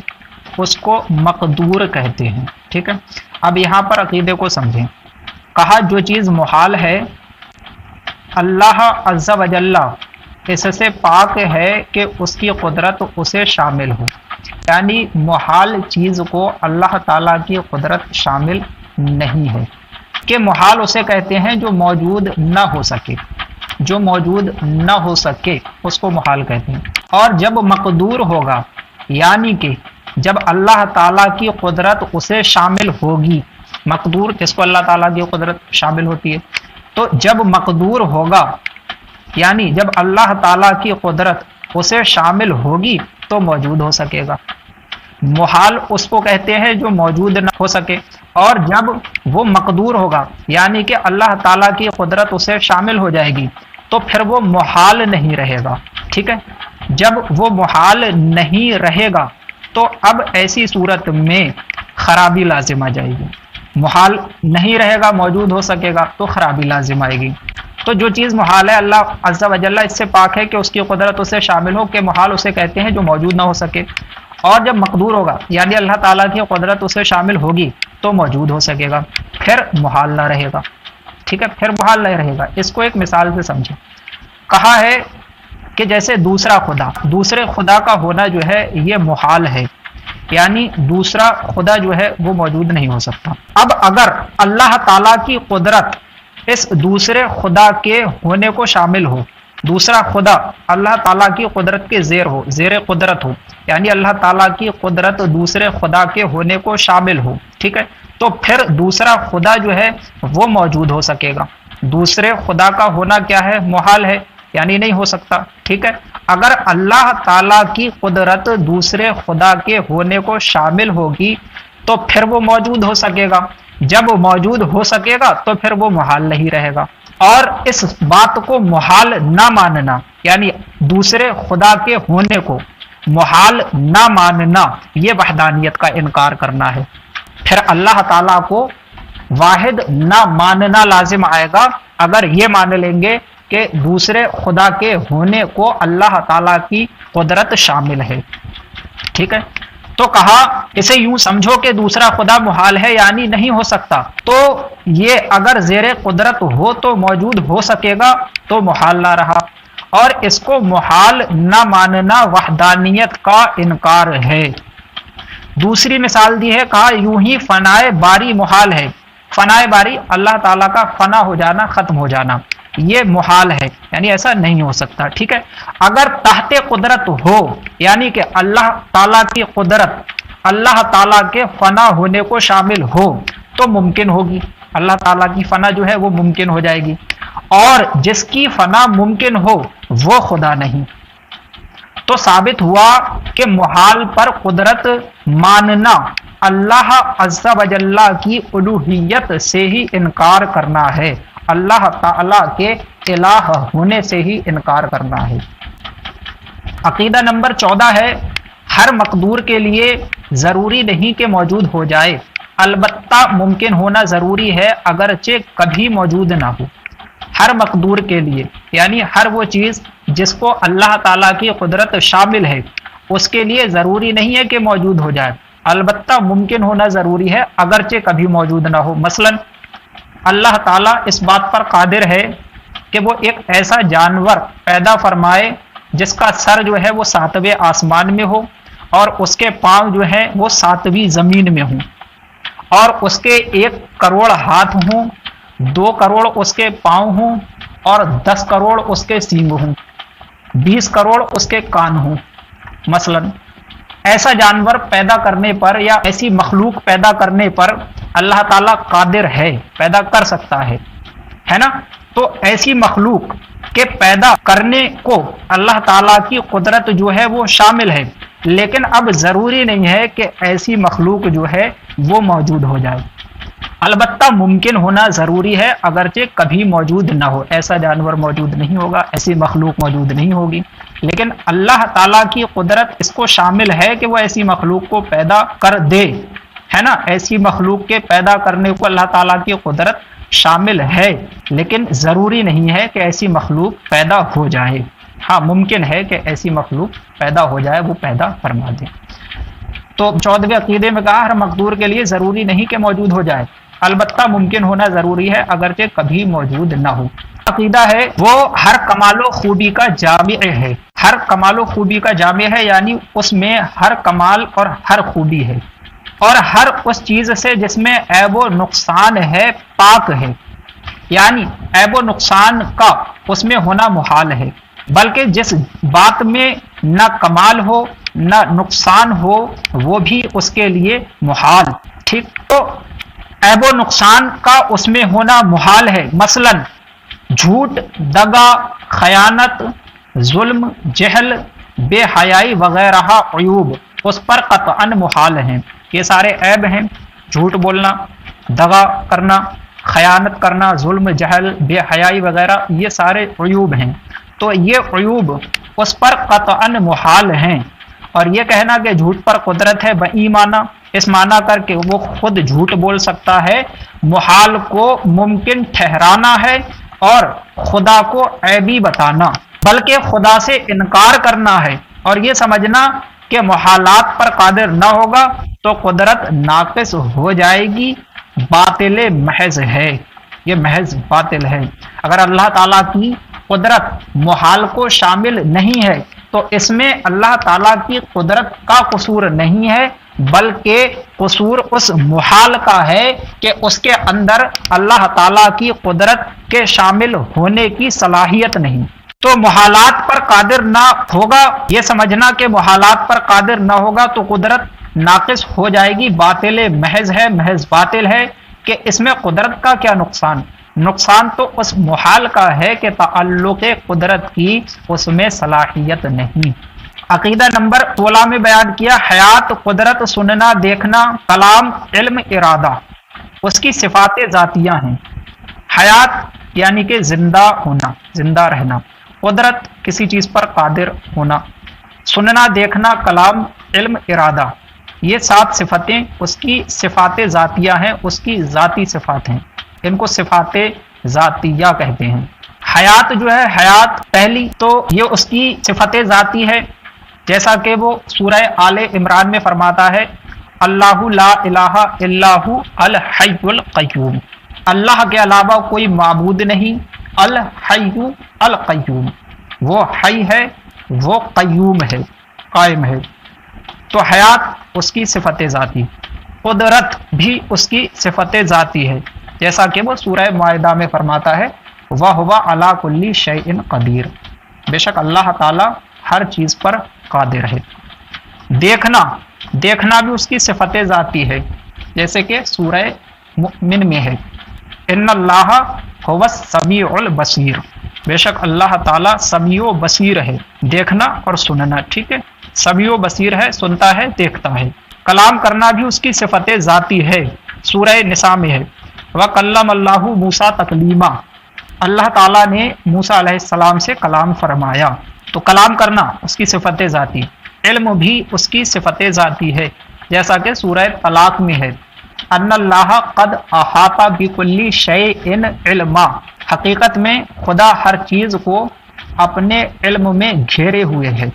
A: اس کو مقدور کہتے ہیں، ٹھیک ہے؟ اب یہاں پر عقیدے کو سمجھیں۔ کہا جو چیز محال ہے اللہ عز و جل اس سے پاک ہے کہ اس کی قدرت اسے شامل ہو، یعنی محال چیز کو اللہ تعالیٰ کی قدرت شامل نہیں ہے، کہ محال اسے کہتے ہیں جو موجود نہ ہو سکے، جو موجود نہ ہو سکے اس کو محال کہتے ہیں۔ اور جب مقدور ہوگا، یعنی کہ جب اللہ تعالیٰ کی قدرت اسے شامل ہوگی، مقدور جس کو اللہ تعالیٰ کی قدرت شامل ہوتی ہے، تو جب مقدور ہوگا یعنی جب اللہ تعالیٰ کی قدرت اسے شامل ہوگی تو موجود ہو سکے گا۔ محال اس کو کہتے ہیں جو موجود نہ ہو سکے، اور جب وہ مقدور ہوگا یعنی کہ اللہ تعالیٰ کی قدرت اسے شامل ہو جائے گی تو پھر وہ محال نہیں رہے گا، ٹھیک ہے؟ جب وہ محال نہیں رہے گا تو اب ایسی صورت میں خرابی لازم آ جائے گی۔ محال نہیں رہے گا، موجود ہو سکے گا تو خرابی لازم آئے گی۔ تو جو چیز محال ہے اللہ عز و جل اس سے پاک ہے کہ اس کی قدرت اسے شامل ہو، کہ محال اسے کہتے ہیں جو موجود نہ ہو سکے۔ اور جب مقدور ہوگا یعنی اللہ تعالیٰ کی قدرت اسے شامل ہوگی تو موجود ہو سکے گا، پھر محال نہ رہے گا، ٹھیک ہے؟ پھر محال نہیں رہے گا۔ اس کو ایک مثال سے سمجھیں۔ کہا ہے کہ جیسے دوسرا خدا، دوسرے خدا کا ہونا جو ہے یہ محال ہے، یعنی دوسرا خدا جو ہے وہ موجود نہیں ہو سکتا۔ اب اگر اللہ تعالیٰ کی قدرت اس دوسرے خدا کے ہونے کو شامل ہو، دوسرا خدا اللہ تعالیٰ کی قدرت کے زیر ہو، زیر قدرت ہو، یعنی اللہ تعالیٰ کی قدرت دوسرے خدا کے ہونے کو شامل ہو، ٹھیک ہے؟ تو پھر دوسرا خدا جو ہے وہ موجود ہو سکے گا۔ دوسرے خدا کا ہونا کیا ہے؟ محال ہے، یعنی نہیں ہو سکتا، ٹھیک ہے؟ اگر اللہ تعالیٰ کی قدرت دوسرے خدا کے ہونے کو شامل ہوگی تو پھر وہ موجود ہو سکے گا۔ جب وہ موجود ہو سکے گا تو پھر وہ محال نہیں رہے گا۔ اور اس بات کو محال نہ ماننا یعنی دوسرے خدا کے ہونے کو محال نہ ماننا، یہ وحدانیت کا انکار کرنا ہے۔ پھر اللہ تعالیٰ کو واحد نہ ماننا لازم آئے گا اگر یہ مان لیں گے کہ دوسرے خدا کے ہونے کو اللہ تعالیٰ کی قدرت شامل ہے، ٹھیک ہے؟ تو کہا اسے یوں سمجھو کہ دوسرا خدا محال ہے یعنی نہیں ہو سکتا، تو یہ اگر زیر قدرت ہو تو موجود ہو سکے گا تو محال نہ رہا، اور اس کو محال نہ ماننا وحدانیت کا انکار ہے۔ دوسری مثال دی ہے، کہا یوں ہی فنائے باری محال ہے۔ فنائے باری اللہ تعالیٰ کا فنا ہو جانا، ختم ہو جانا، یہ محال ہے، یعنی ایسا نہیں ہو سکتا، ٹھیک ہے؟ اگر تحت قدرت ہو یعنی کہ اللہ تعالیٰ کی قدرت اللہ تعالیٰ کے فنا ہونے کو شامل ہو تو ممکن ہوگی، اللہ تعالیٰ کی فنا جو ہے وہ ممکن ہو جائے گی، اور جس کی فنا ممکن ہو وہ خدا نہیں۔ تو ثابت ہوا کہ محال پر قدرت ماننا اللہ عز و جل کی الوہیت سے ہی انکار کرنا ہے، اللہ تعالیٰ کے الہ ہونے سے ہی انکار کرنا ہے۔ عقیدہ نمبر 14 ہے، ہر مقدور کے لیے ضروری نہیں کہ موجود ہو جائے، البتہ ممکن ہونا ضروری ہے اگرچہ کبھی موجود نہ ہو۔ ہر مقدور کے لیے یعنی ہر وہ چیز جس کو اللہ تعالیٰ کی قدرت شامل ہے اس کے لیے ضروری نہیں ہے کہ موجود ہو جائے، البتہ ممکن ہونا ضروری ہے اگرچہ کبھی موجود نہ ہو۔ مثلا اللہ تعالیٰ اس بات پر قادر ہے کہ وہ ایک ایسا جانور پیدا فرمائے جس کا سر جو ہے وہ 7ویں آسمان میں ہو اور اس کے پاؤں جو ہیں وہ 7ویں زمین میں ہوں، اور اس کے 1 کروڑ ہاتھ ہوں، 2 کروڑ اس کے پاؤں ہوں، اور 10 کروڑ اس کے سینگ ہوں، 20 کروڑ اس کے کان ہوں۔ مثلا ایسا جانور پیدا کرنے پر یا ایسی مخلوق پیدا کرنے پر اللہ تعالیٰ قادر ہے، پیدا کر سکتا ہے نا؟ تو ایسی مخلوق کے پیدا کرنے کو اللہ تعالیٰ کی قدرت جو ہے وہ شامل ہے، لیکن اب ضروری نہیں ہے کہ ایسی مخلوق جو ہے وہ موجود ہو جائے۔ البتہ ممکن ہونا ضروری ہے، اگرچہ کبھی موجود نہ ہو، ایسا جانور موجود نہیں ہوگا، ایسی مخلوق موجود نہیں ہوگی، لیکن اللہ تعالیٰ کی قدرت اس کو شامل ہے کہ وہ ایسی مخلوق کو پیدا کر دے، ہے نا، ایسی مخلوق کے پیدا کرنے کو اللہ تعالیٰ کی قدرت شامل ہے، لیکن ضروری نہیں ہے کہ ایسی مخلوق پیدا ہو جائے۔ ہاں ممکن ہے کہ ایسی مخلوق پیدا ہو جائے، وہ پیدا فرما دے۔ تو 14ویں عقیدے میں کہا ہر مقدور کے لیے ضروری نہیں کہ موجود ہو جائے، البتہ ممکن ہونا ضروری ہے اگرچہ کبھی موجود نہ ہو۔ عقیدہ ہے وہ ہر کمال و خوبی کا جامع ہے، ہر کمال و خوبی کا جامع ہے، یعنی اس میں ہر کمال اور ہر خوبی ہے، اور ہر اس چیز سے جس میں عیب و نقصان ہے پاک ہے، یعنی عیب و نقصان کا اس میں ہونا محال ہے، بلکہ جس بات میں نہ کمال ہو نہ نقصان ہو وہ بھی اس کے لیے محال۔ ٹھیک، تو عیب و نقصان کا اس میں ہونا محال ہے، مثلا جھوٹ، دغا، خیانت، ظلم، جہل، بے حیائی وغیرہ عیوب اس پر قطعاً محال ہیں، یہ سارے عیب ہیں، جھوٹ بولنا، دغا کرنا، خیانت کرنا، ظلم، جہل، بے حیائی وغیرہ یہ سارے عیوب ہیں، تو یہ عیوب اس پر قطعاً محال ہیں۔ اور یہ کہنا کہ جھوٹ پر قدرت ہے بئی معنی، اس معنی کر کے وہ خود جھوٹ بول سکتا ہے، محال کو ممکن ٹھہرانا ہے اور خدا کو عیبی بتانا، بلکہ خدا سے انکار کرنا ہے اور یہ سمجھنا کہ محالات پر قادر نہ ہوگا تو قدرت ناقص ہو جائے گی، باطل محض ہے، یہ محض باطل ہے۔ اگر اللہ تعالیٰ کی قدرت محال کو شامل نہیں ہے تو اس میں اللہ تعالیٰ کی قدرت کا قصور نہیں ہے، بلکہ قصور اس محال کا ہے کہ اس کے اندر اللہ تعالیٰ کی قدرت کے شامل ہونے کی صلاحیت نہیں۔ تو محالات پر قادر نہ ہوگا، یہ سمجھنا کہ محالات پر قادر نہ ہوگا تو قدرت ناقص ہو جائے گی، باطل محض ہے، محض باطل ہے کہ اس میں قدرت کا کیا نقصان، نقصان تو اس محال کا ہے کہ تعلق قدرت کی اس میں صلاحیت نہیں۔ عقیدہ نمبر 16 میں بیان کیا حیات، قدرت، سننا، دیکھنا، کلام، علم، ارادہ اس کی صفات ذاتیہ ہیں۔ حیات یعنی کہ زندہ ہونا، زندہ رہنا، قدرت کسی چیز پر قادر ہونا، سننا، دیکھنا، کلام، علم، ارادہ یہ 7 صفتیں اس کی صفات ذاتیہ ہیں، اس کی ذاتی صفات ہیں، ان کو صفات ذاتیہ کہتے ہیں۔ حیات جو ہے، حیات پہلی تو یہ اس کی صفت ذاتی ہے، جیسا کہ وہ سورہ آل عمران میں فرماتا ہے اللہ لا الہ الا هو الحی القیوم، اللہ کے علاوہ کوئی معبود نہیں، الحی القیوم، وہ حی ہے، وہ قیوم ہے، قائم ہے۔ تو حیات اس کی صفت ذاتی، قدرت بھی اس کی صفت ذاتی ہے، جیسا کہ وہ سورہ معاہدہ میں فرماتا ہے وَهُوَ عَلَىٰ كُلِّ شَيْءٍ قدیر، بے شک اللہ تعالی ہر چیز پر قادر ہے۔ دیکھنا، دیکھنا بھی اس کی صفت ذاتی ہے، جیسے کہ سورہ مؤمن میں ہے ان اللہ هو السمیع البصیر، بے شک اللہ تعالی سمیع و بصیر ہے، دیکھنا اور سننا، ٹھیک ہے، سمیع و بصیر ہے، سنتا ہے، دیکھتا ہے۔ کلام کرنا بھی اس کی صفت ذاتی ہے، سورہ نساء میں ہے وَكَلَّمَ اللَّهُ مُوسَىٰ تَكْلِيمًا، اللہ تعالیٰ نے موسیٰ علیہ السلام سے کلام فرمایا، تو کلام کرنا اس کی صفت ذاتی۔ علم بھی اس کی صفت ذاتی ہے، جیسا کہ سورہ طلاق میں ہے ان اللہ قد احاط بكل شیء علما، حقیقت میں خدا ہر چیز کو اپنے علم میں گھیرے ہوئے ہے۔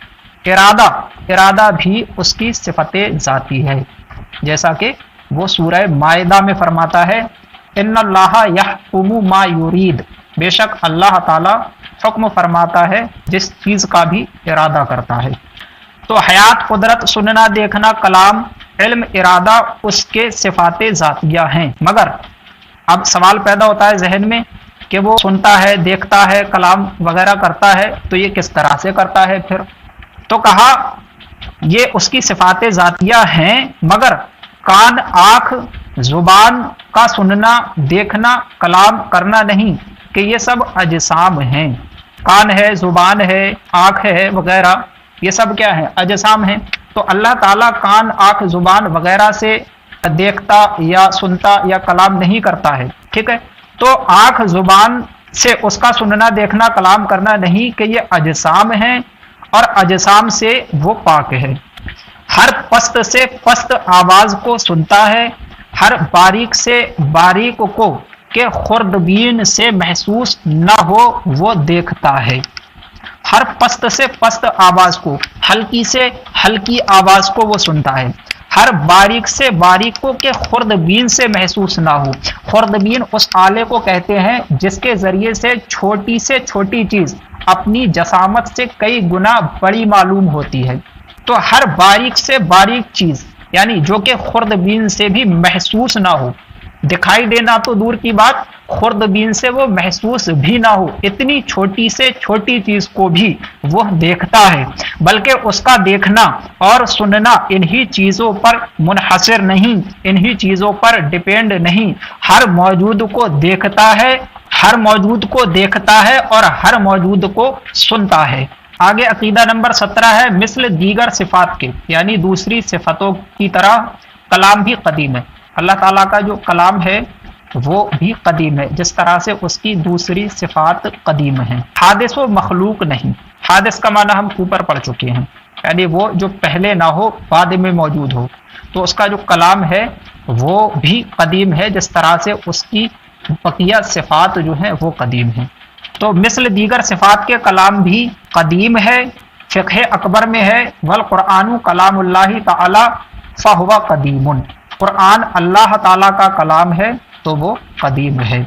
A: ارادہ، ارادہ بھی اس کی صفت ذاتی ہے، جیسا کہ وہ سورہ مائدہ میں فرماتا ہے ان اللہ یحکم ما یرید، بے شک اللہ تعالی حکم فرماتا ہے جس چیز کا بھی ارادہ کرتا ہے۔ تو حیات، قدرت، سننا، دیکھنا، کلام، علم، ارادہ اس کے صفات ذاتیہ ہیں، مگر اب سوال پیدا ہوتا ہے ذہن میں کہ وہ سنتا ہے، دیکھتا ہے، کلام وغیرہ کرتا ہے، تو یہ کس طرح سے کرتا ہے پھر؟ تو کہا یہ اس کی صفات ذاتیہ ہیں، مگر کان، آنکھ، زبان کا سننا، دیکھنا، کلام کرنا نہیں، کہ یہ سب اجسام ہیں۔ کان ہے، زبان ہے، آنکھ ہے وغیرہ، یہ سب کیا ہے؟ اجسام ہیں۔ تو اللہ تعالیٰ کان، آنکھ، زبان وغیرہ سے دیکھتا یا سنتا یا کلام نہیں کرتا ہے، ٹھیک ہے؟ تو آنکھ زبان سے اس کا سننا دیکھنا کلام کرنا نہیں، کہ یہ اجسام ہیں اور اجسام سے وہ پاک ہے۔ ہر پست سے پست آواز کو سنتا ہے، ہر باریک سے باریک کو کہ خوردبین سے محسوس نہ ہو وہ دیکھتا ہے۔ ہر پست سے پست آواز کو، ہلکی سے ہلکی آواز کو وہ سنتا ہے، ہر باریک سے باریک کو کہ خوردبین سے محسوس نہ ہو۔ خوردبین اس آلے کو کہتے ہیں جس کے ذریعے سے چھوٹی چیز اپنی جسامت سے کئی گنا بڑی معلوم ہوتی ہے۔ تو ہر باریک سے باریک چیز یعنی جو کہ خوردبین سے بھی محسوس نہ ہو، دکھائی دینا تو دور کی بات، خوردبین سے وہ محسوس بھی نہ ہو، اتنی چھوٹی سے چھوٹی چیز کو بھی وہ دیکھتا ہے، بلکہ اس کا دیکھنا اور سننا انہی چیزوں پر منحصر نہیں، انہی چیزوں پر ڈیپینڈ نہیں، ہر موجود کو دیکھتا ہے، ہر موجود کو دیکھتا ہے اور ہر موجود کو سنتا ہے۔ آگے عقیدہ نمبر 17 ہے، مثل دیگر صفات کے، یعنی دوسری صفتوں کی طرح کلام بھی قدیم ہے۔ اللہ تعالیٰ کا جو کلام ہے وہ بھی قدیم ہے، جس طرح سے اس کی دوسری صفات قدیم ہیں۔ حادث و مخلوق نہیں، حادث کا معنی ہم اوپر پڑھ چکے ہیں، یعنی وہ جو پہلے نہ ہو بعد میں موجود ہو، تو اس کا جو کلام ہے وہ بھی قدیم ہے، جس طرح سے اس کی بقیہ صفات جو ہیں وہ قدیم ہیں۔ تو مثل دیگر صفات کے کلام بھی قدیم ہے، فقہ اکبر میں ہے، والقرآن کلام اللہ تعالی فہو قدیم، قرآن اللہ تعالیٰ کا کلام ہے تو وہ قدیم ہے۔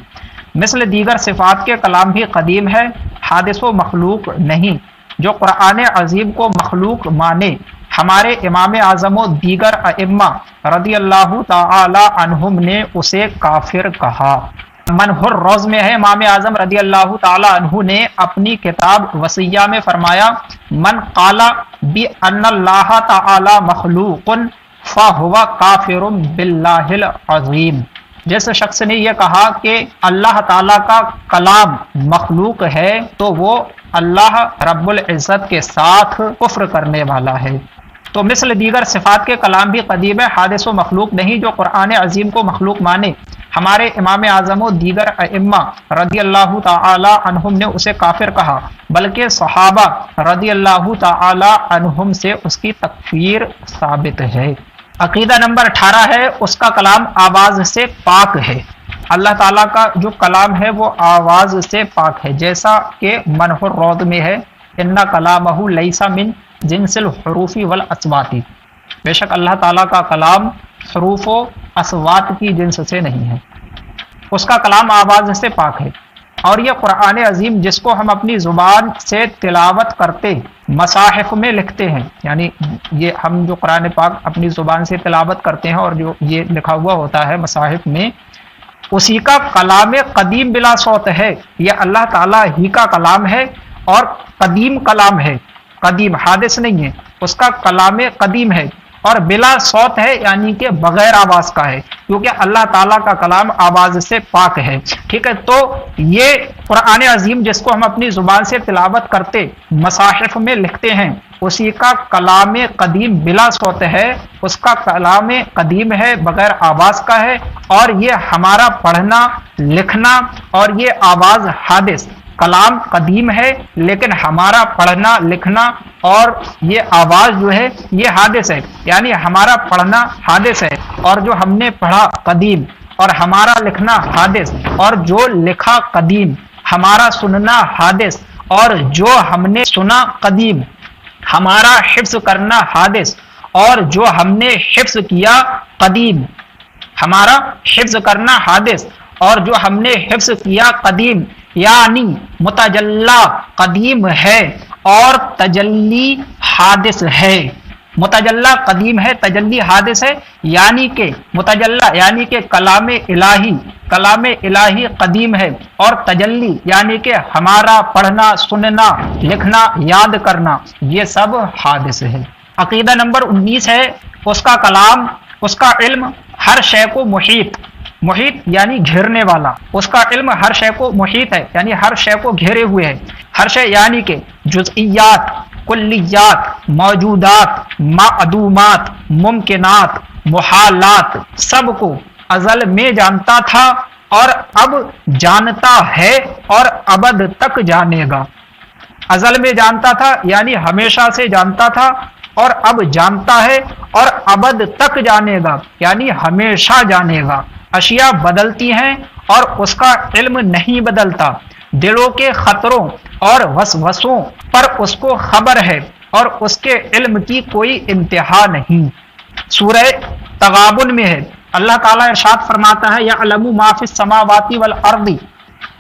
A: مثل دیگر صفات کے کلام بھی قدیم ہے، حادث و مخلوق نہیں۔ جو قرآن عظیم کو مخلوق مانے، ہمارے امام اعظم و دیگر ائمہ رضی اللہ تعالی عنہم نے اسے کافر کہا۔ منہر روز میں ہے، امام اعظم رضی اللہ تعالی عنہ نے اپنی کتاب وصیہ میں فرمایا، من قال بأن اللہ تعالی مخلوق فَهُوَ كَافِرٌ بِاللَّهِ الْعَظِيمِ، جس شخص نے یہ کہا کہ اللہ تعالیٰ کا کلام مخلوق ہے تو وہ اللہ رب العزت کے ساتھ کفر کرنے والا ہے۔ تو مثل دیگر صفات کے کلام بھی قدیم ہے، حادث و مخلوق نہیں۔ جو قرآن عظیم کو مخلوق مانے، ہمارے امام اعظم و دیگر ائمہ رضی اللہ تعالی عنہم نے اسے کافر کہا، بلکہ صحابہ رضی اللہ تعالی عنہم سے اس کی تکفیر ثابت ہے۔ عقیدہ نمبر 18 ہے، اس کا کلام آواز سے پاک ہے۔ اللہ تعالیٰ کا جو کلام ہے وہ آواز سے پاک ہے، جیسا کہ منہ الروض میں ہے، ان کلامہ لیس من جنس الحروف والاصوات، بے شک اللہ تعالیٰ کا کلام حروف و اصوات کی جنس سے نہیں ہے، اس کا کلام آواز سے پاک ہے۔ اور یہ قرآن عظیم جس کو ہم اپنی زبان سے تلاوت کرتے مصاحف میں لکھتے ہیں، یعنی یہ ہم جو قرآن پاک اپنی زبان سے تلاوت کرتے ہیں اور جو یہ لکھا ہوا ہوتا ہے مصاحف میں، اسی کا کلام قدیم بلا صوت ہے، یہ اللہ تعالیٰ ہی کا کلام ہے اور قدیم کلام ہے، قدیم حادث نہیں ہے، اس کا کلام قدیم ہے اور بلا صوت ہے، یعنی کہ بغیر آواز کا ہے، کیونکہ اللہ تعالیٰ کا کلام آواز سے پاک ہے، ٹھیک ہے۔ تو یہ قرآن عظیم جس کو ہم اپنی زبان سے تلاوت کرتے مصاحف میں لکھتے ہیں، اسی کا کلام قدیم بلا صوت ہے، اس کا کلام قدیم ہے، بغیر آواز کا ہے، اور یہ ہمارا پڑھنا لکھنا اور یہ آواز حادث، کلام قدیم ہے لیکن ہمارا پڑھنا لکھنا اور یہ آواز جو ہے یہ حادث ہے، یعنی ہمارا پڑھنا حادث ہے اور جو ہم نے پڑھا قدیم، اور ہمارا لکھنا حادث، اور جو لکھا قدیم، ہمارا سننا حادث اور جو ہم نے سنا قدیم، ہمارا حفظ کرنا حادث اور جو ہم نے حفظ کیا قدیم، ہمارا حفظ کرنا حادث اور جو ہم نے حفظ کیا قدیم، یعنی متجلا قدیم ہے اور تجلی حادث ہے۔ متجلا قدیم ہے، تجلی حادث ہے، یعنی کہ متجلا یعنی کہ کلام الہی قدیم ہے، اور تجلی یعنی کہ ہمارا پڑھنا سننا لکھنا یاد کرنا یہ سب حادث ہے۔ عقیدہ نمبر 19 ہے، اس کا کلام، اس کا علم ہر شے کو محیط یعنی گھیرنے والا، اس کا علم ہر شے کو محیط ہے، یعنی ہر شے کو گھیرے ہوئے ہے، ہر شے یعنی کہ جزئیات کلیات، موجودات، معدومات، ممکنات، محالات، سب کو ازل میں جانتا تھا اور اب جانتا ہے اور ابد تک جانے گا۔ ازل میں جانتا تھا یعنی ہمیشہ سے جانتا تھا، اور اب جانتا ہے اور ابد تک جانے گا یعنی ہمیشہ جانے گا۔ اشیاء بدلتی ہیں اور اس کا علم نہیں بدلتا۔ دلوں کے خطروں اور وسوسوں پر اس کو خبر ہے اور اس کے علم کی کوئی انتہا نہیں۔ سورہ تغابن میں ہے، اللہ تعالیٰ ارشاد فرماتا ہے یعلم ما فی السماوات والارض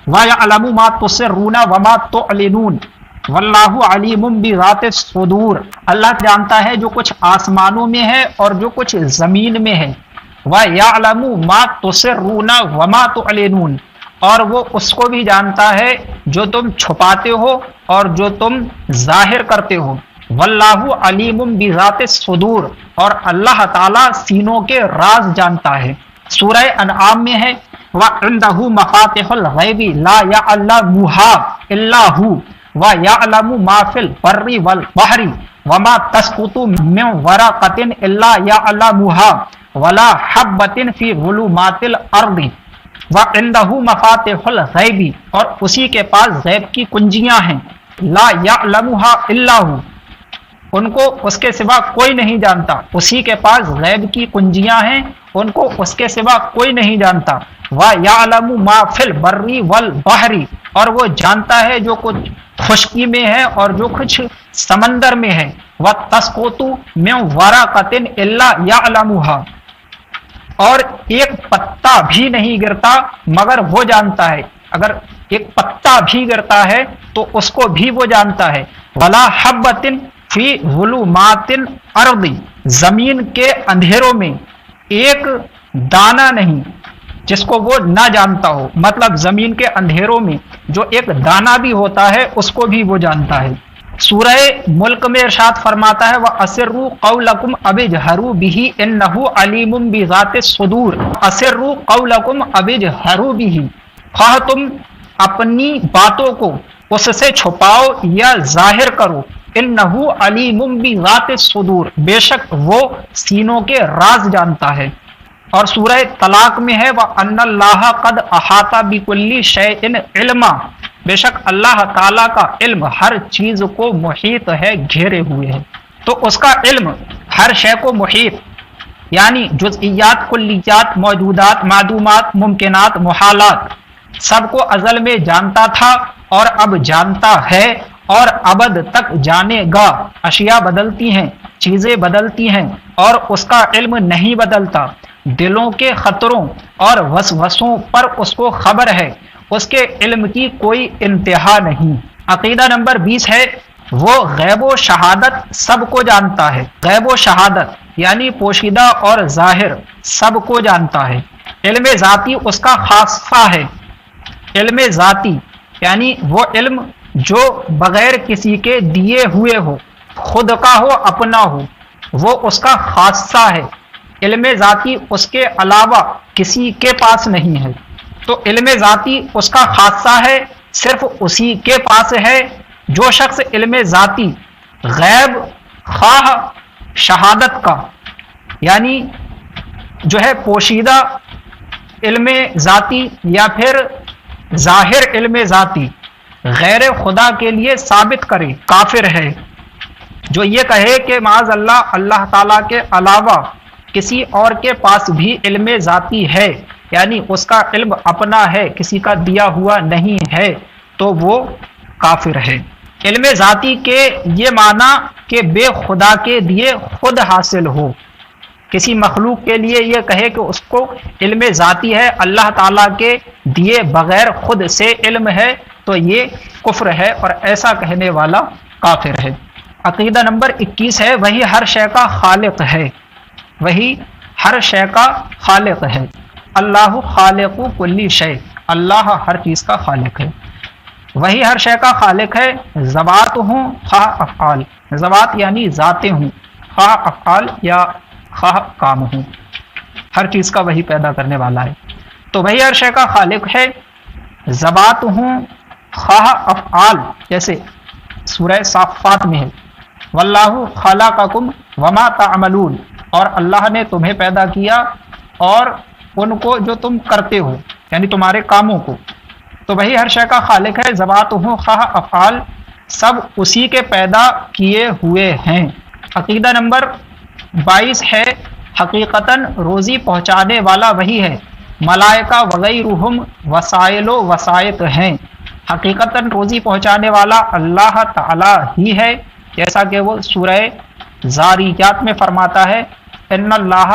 A: ویعلم ما تسرون وما تعلنون واللہ علیم بذات الصدور۔ اللہ جانتا ہے جو کچھ آسمانوں میں ہے اور جو کچھ زمین میں ہے۔ وَيَعْلَمُ مَا تُسِرُّونَ وَمَا تُعْلِنُونَ، اور وہ اس کو بھی جانتا ہے جو تم چھپاتے ہو اور جو تم ظاہر کرتے ہو۔ واللہ علیم بذات الصدور، اور اللہ تعالیٰ سینوں کے راز جانتا ہے۔ سورہ انعام میں ہے وَعِندَهُ مَفَاتِحُ الْغَيْبِ لَا يَعْلَمُهَا إِلَّا هُوَ وَيَعْلَمُ مَا فِي الْبَرِّ وَالْبَحْرِ وَمَا تَسْقُطُ مِنْ وَرَقَةٍ إِلَّا يَعْلَمُهَا وَلَا حَبَّةٍ فِي ظُلُمَاتِ الْأَرْضِ وَعِندَهُ مَفَاتِحُ الْغَيْبِ، اور اسی کے پاس غیب کی کنجیاں ہیں۔ لا يَعْلَمُهَا إِلَّا هُوَ، ان کو اس کے سوا کوئی نہیں جانتا، اسی کے پاس غیب کی کنجیاں ہیں، ان کو اس کے سوا کوئی نہیں جانتا۔ وَيَعْلَمُ مَا فِي الْبَرِّ وَالْبَحْرِ، اور وہ جانتا ہے جو کچھ خشکی میں ہے اور جو کچھ سمندر میں ہے۔ وَتَسْقُطُ مِنْ وَرَقَةٍ إِلَّا يَعْلَمُهَا، اور ایک پتا بھی نہیں گرتا مگر وہ جانتا ہے، اگر ایک پتا بھی گرتا ہے تو اس کو بھی وہ جانتا ہے۔ وَلَا حَبَّةٍ فی ظلمات الارض، زمین کے اندھیروں میں ایک دانہ نہیں جس کو وہ نہ جانتا ہو، مطلب زمین کے اندھیروں میں جو ایک دانہ بھی ہوتا ہے اس کو بھی وہ جانتا ہے۔ سورہ ملک میں ارشاد فرماتا ہے وَأَسِرُّوا قَوْلَكُمْ أَوِ اجْهَرُوا بِهِ إِنَّهُ عَلِيمٌ بِذَاتِ الصُّدُورِ۔ أَسِرُّوا قَوْلَكُمْ أَوِ اجْهَرُوا بِهِ، خواہ تم اپنی باتوں کو اس سے چھپاؤ یا ظاہر کرو۔ انہو علیم بذات الصدور، بے شک وہ سینوں کے راز جانتا ہے۔ اور سورہ طلاق میں ہے وَأَنَّ اللَّهَ قَدْ أَحَاطَ بِكُلِّ شَيْءٍ عِلْمًا، بے شک اللہ تعالیٰ کا علم ہر چیز کو محیط ہے، گھیرے ہوئے ہے۔ تو اس کا علم ہر شے کو محیط یعنی جزئیات، کلیات، موجودات، معدومات، ممکنات، محالات، سب کو ازل میں جانتا تھا اور اب جانتا ہے اور ابد تک جانے گا۔ اشیاء بدلتی ہیں، چیزیں بدلتی ہیں اور اس کا علم نہیں بدلتا۔ دلوں کے خطروں اور وسوسوں پر اس کو خبر ہے، اس کے علم کی کوئی انتہا نہیں۔ عقیدہ نمبر 20 ہے وہ غیب و شہادت سب کو جانتا ہے۔ غیب و شہادت یعنی پوشیدہ اور ظاہر سب کو جانتا ہے۔ علم ذاتی اس کا خاصہ ہے۔ علم ذاتی یعنی وہ علم جو بغیر کسی کے دیے ہوئے ہو، خود کا ہو، اپنا ہو، وہ اس کا خاصہ ہے۔ علم ذاتی اس کے علاوہ کسی کے پاس نہیں ہے، تو علم ذاتی اس کا خاصہ ہے، صرف اسی کے پاس ہے۔ جو شخص علم ذاتی غیب خواہ شہادت کا یعنی جو ہے پوشیدہ علم ذاتی یا پھر ظاہر علم ذاتی غیر خدا کے لیے ثابت کرے، کافر ہے۔ جو یہ کہے کہ معاذ اللہ، اللہ تعالیٰ کے علاوہ کسی اور کے پاس بھی علم ذاتی ہے، یعنی اس کا علم اپنا ہے، کسی کا دیا ہوا نہیں ہے، تو وہ کافر ہے۔ علم ذاتی کے یہ معنی کہ بے خدا کے دیے خود حاصل ہو۔ کسی مخلوق کے لیے یہ کہے کہ اس کو علم ذاتی ہے، اللہ تعالیٰ کے دیے بغیر خود سے علم ہے، تو یہ کفر ہے اور ایسا کہنے والا کافر ہے۔ عقیدہ نمبر 21 ہے وہی ہر شے کا خالق ہے۔ وہی ہر شے کا خالق ہے۔ اللہ خالق کل شے، اللہ ہر چیز کا خالق ہے۔ وہی ہر شے کا خالق ہے۔ ذوات ہوں خواہ افعال، ذوات یعنی ذاتیں ہوں، خواہ افعال یا خواہ کام ہوں، ہر چیز کا وہی پیدا کرنے والا ہے۔ تو وہی ہر شے کا خالق ہے۔ ذوات ہوں خواہ افعال، جیسے سورہ صافات میں ہے واللہ خلقکم وما تعملون، اور اللہ نے تمہیں پیدا کیا اور ان کو جو تم کرتے ہو یعنی تمہارے کاموں کو، تو وہی ہر شے کا خالق ہے، ذواتہ خواہ افعال سب اسی کے پیدا کیے ہوئے ہیں۔ عقیدہ نمبر 22 ہے حقیقتاً روزی پہنچانے والا وہی ہے، ملائکہ وغیرہم وسائل و وسائط ہیں، حقیقتاً روزی پہنچانے والا اللہ تعالی ہی ہے، جیسا کہ وہ سورہ زاریات میں فرماتا ہے ان اللہ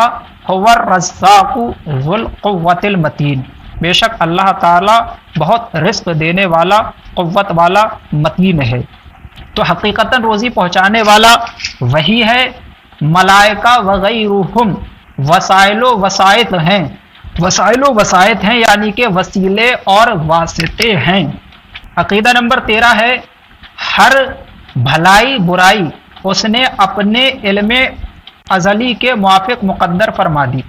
A: هو الرزاق ذو القوۃ المتین، بے شک اللہ تعالی بہت رزق دینے والا، قوت والا، متین ہے۔ تو حقیقتاً روزی پہنچانے والا وہی ہے، ملائکہ وغیرہم وسائل و وسائط ہیں، وسائل و وسائط ہیں یعنی کہ وسیلے اور واسطے ہیں۔ عقیدہ نمبر 13 ہے ہر بھلائی برائی اس نے اپنے علم ازلی کے موافق مقدر فرما دی۔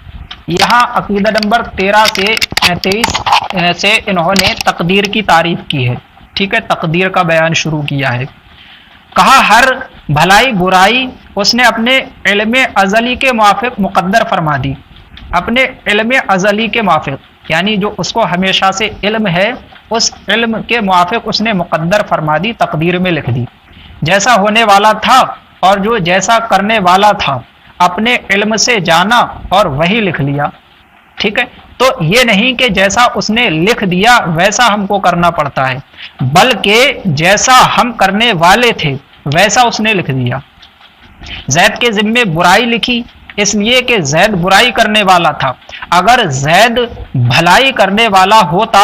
A: یہاں عقیدہ نمبر 13 سے 23 سے انہوں نے تقدیر کی تعریف کی ہے، ٹھیک ہے، تقدیر کا بیان شروع کیا ہے۔ کہا ہر بھلائی برائی اس نے اپنے علم ازلی کے موافق مقدر فرما دی، اپنے علم ازلی کے موافق یعنی جو اس کو ہمیشہ سے علم ہے اس علم کے موافق اس نے مقدر فرما دی، تقدیر میں لکھ دی، جیسا ہونے والا تھا اور جو جیسا کرنے والا تھا اپنے علم سے جانا اور وہی لکھ لیا، ٹھیک ہے۔ تو یہ نہیں کہ جیسا اس نے لکھ دیا ویسا ہم کو کرنا پڑتا ہے، بلکہ جیسا ہم کرنے والے تھے ویسا اس نے لکھ دیا۔ زید کے ذمے برائی لکھی اس لیے کہ زید برائی کرنے والا تھا، اگر زید بھلائی کرنے والا ہوتا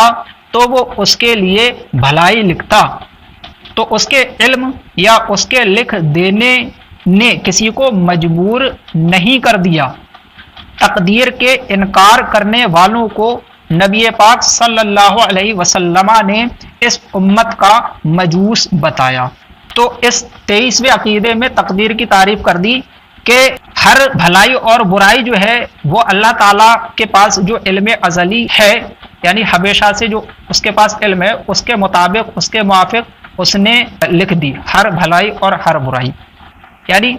A: تو وہ اس کے لیے بھلائی لکھتا، تو اس کے علم یا اس کے لکھ دینے نے کسی کو مجبور نہیں کر دیا۔ تقدیر کے انکار کرنے والوں کو نبی پاک صلی اللہ علیہ وسلم نے اس امت کا مجوس بتایا۔ تو اس 23ویں عقیدے میں تقدیر کی تعریف کر دی کہ ہر بھلائی اور برائی جو ہے وہ اللہ تعالیٰ کے پاس جو علم ازلی ہے یعنی ہمیشہ سے جو اس کے پاس علم ہے اس کے مطابق اس کے موافق اس نے لکھ دی ہر بھلائی اور ہر برائی، یعنی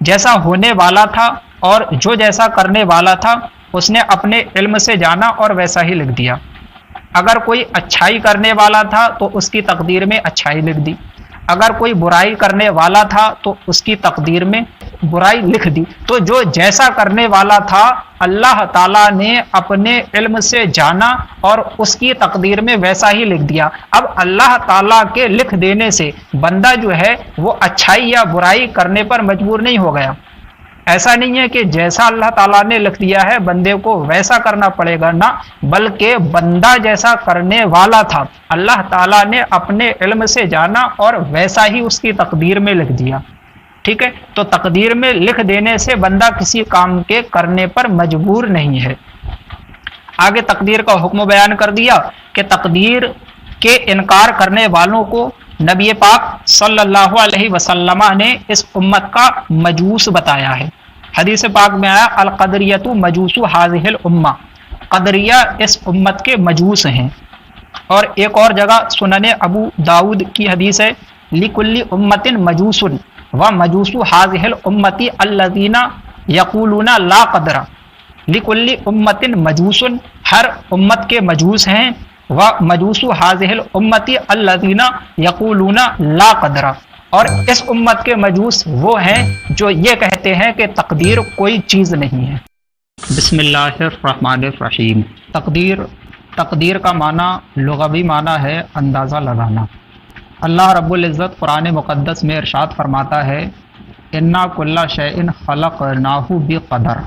A: جیسا ہونے والا تھا اور جو جیسا کرنے والا تھا اس نے اپنے علم سے جانا اور ویسا ہی لکھ دیا۔ اگر کوئی اچھائی کرنے والا تھا تو اس کی تقدیر میں اچھائی لکھ دی، اگر کوئی برائی کرنے والا تھا تو اس کی تقدیر میں برائی لکھ دی۔ تو جو جیسا کرنے والا تھا اللہ تعالیٰ نے اپنے علم سے جانا اور اس کی تقدیر میں ویسا ہی لکھ دیا۔ اب اللہ تعالیٰ کے لکھ دینے سے بندہ جو ہے وہ اچھائی یا برائی کرنے پر مجبور نہیں ہو گیا۔ ایسا نہیں ہے کہ جیسا اللہ تعالیٰ نے لکھ دیا ہے بندے کو ویسا کرنا پڑے گا، نہ، بلکہ بندہ جیسا کرنے والا تھا اللہ تعالیٰ نے اپنے علم سے جانا اور ویسا ہی اس کی تقدیر میں لکھ دیا، ٹھیک ہے۔ تو تقدیر میں لکھ دینے سے بندہ کسی کام کے کرنے پر مجبور نہیں ہے۔ آگے تقدیر کا حکم بیان کر دیا کہ تقدیر کے انکار کرنے والوں کو نبی پاک صلی اللہ علیہ وسلم نے اس امت کا مجوس بتایا ہے۔ حدیث پاک میں آیا القدریۃ مجوس ہذہ الامہ، قدریہ اس امت کے مجوس ہیں۔ اور ایک اور جگہ سنن ابو داؤد کی حدیث ہے لکل امت مجوس ومجوس ہذہ الامۃ الذین یقولون لا قدر، لکل امت مجوس، ہر امت کے مجوس ہیں، ومجوس ہذہ الامۃ الذین یقولون لا قدر، اور اس امت کے مجوس وہ ہیں جو یہ کہتے ہیں کہ تقدیر کوئی چیز نہیں ہے۔ بسم اللہ الرحمن الرحیم۔ تقدیر کا معنی لغوی معنی ہے اندازہ لگانا۔ اللہ رب العزت قرآن مقدس میں ارشاد فرماتا ہے انا کل شیء خلقناہ بقدر،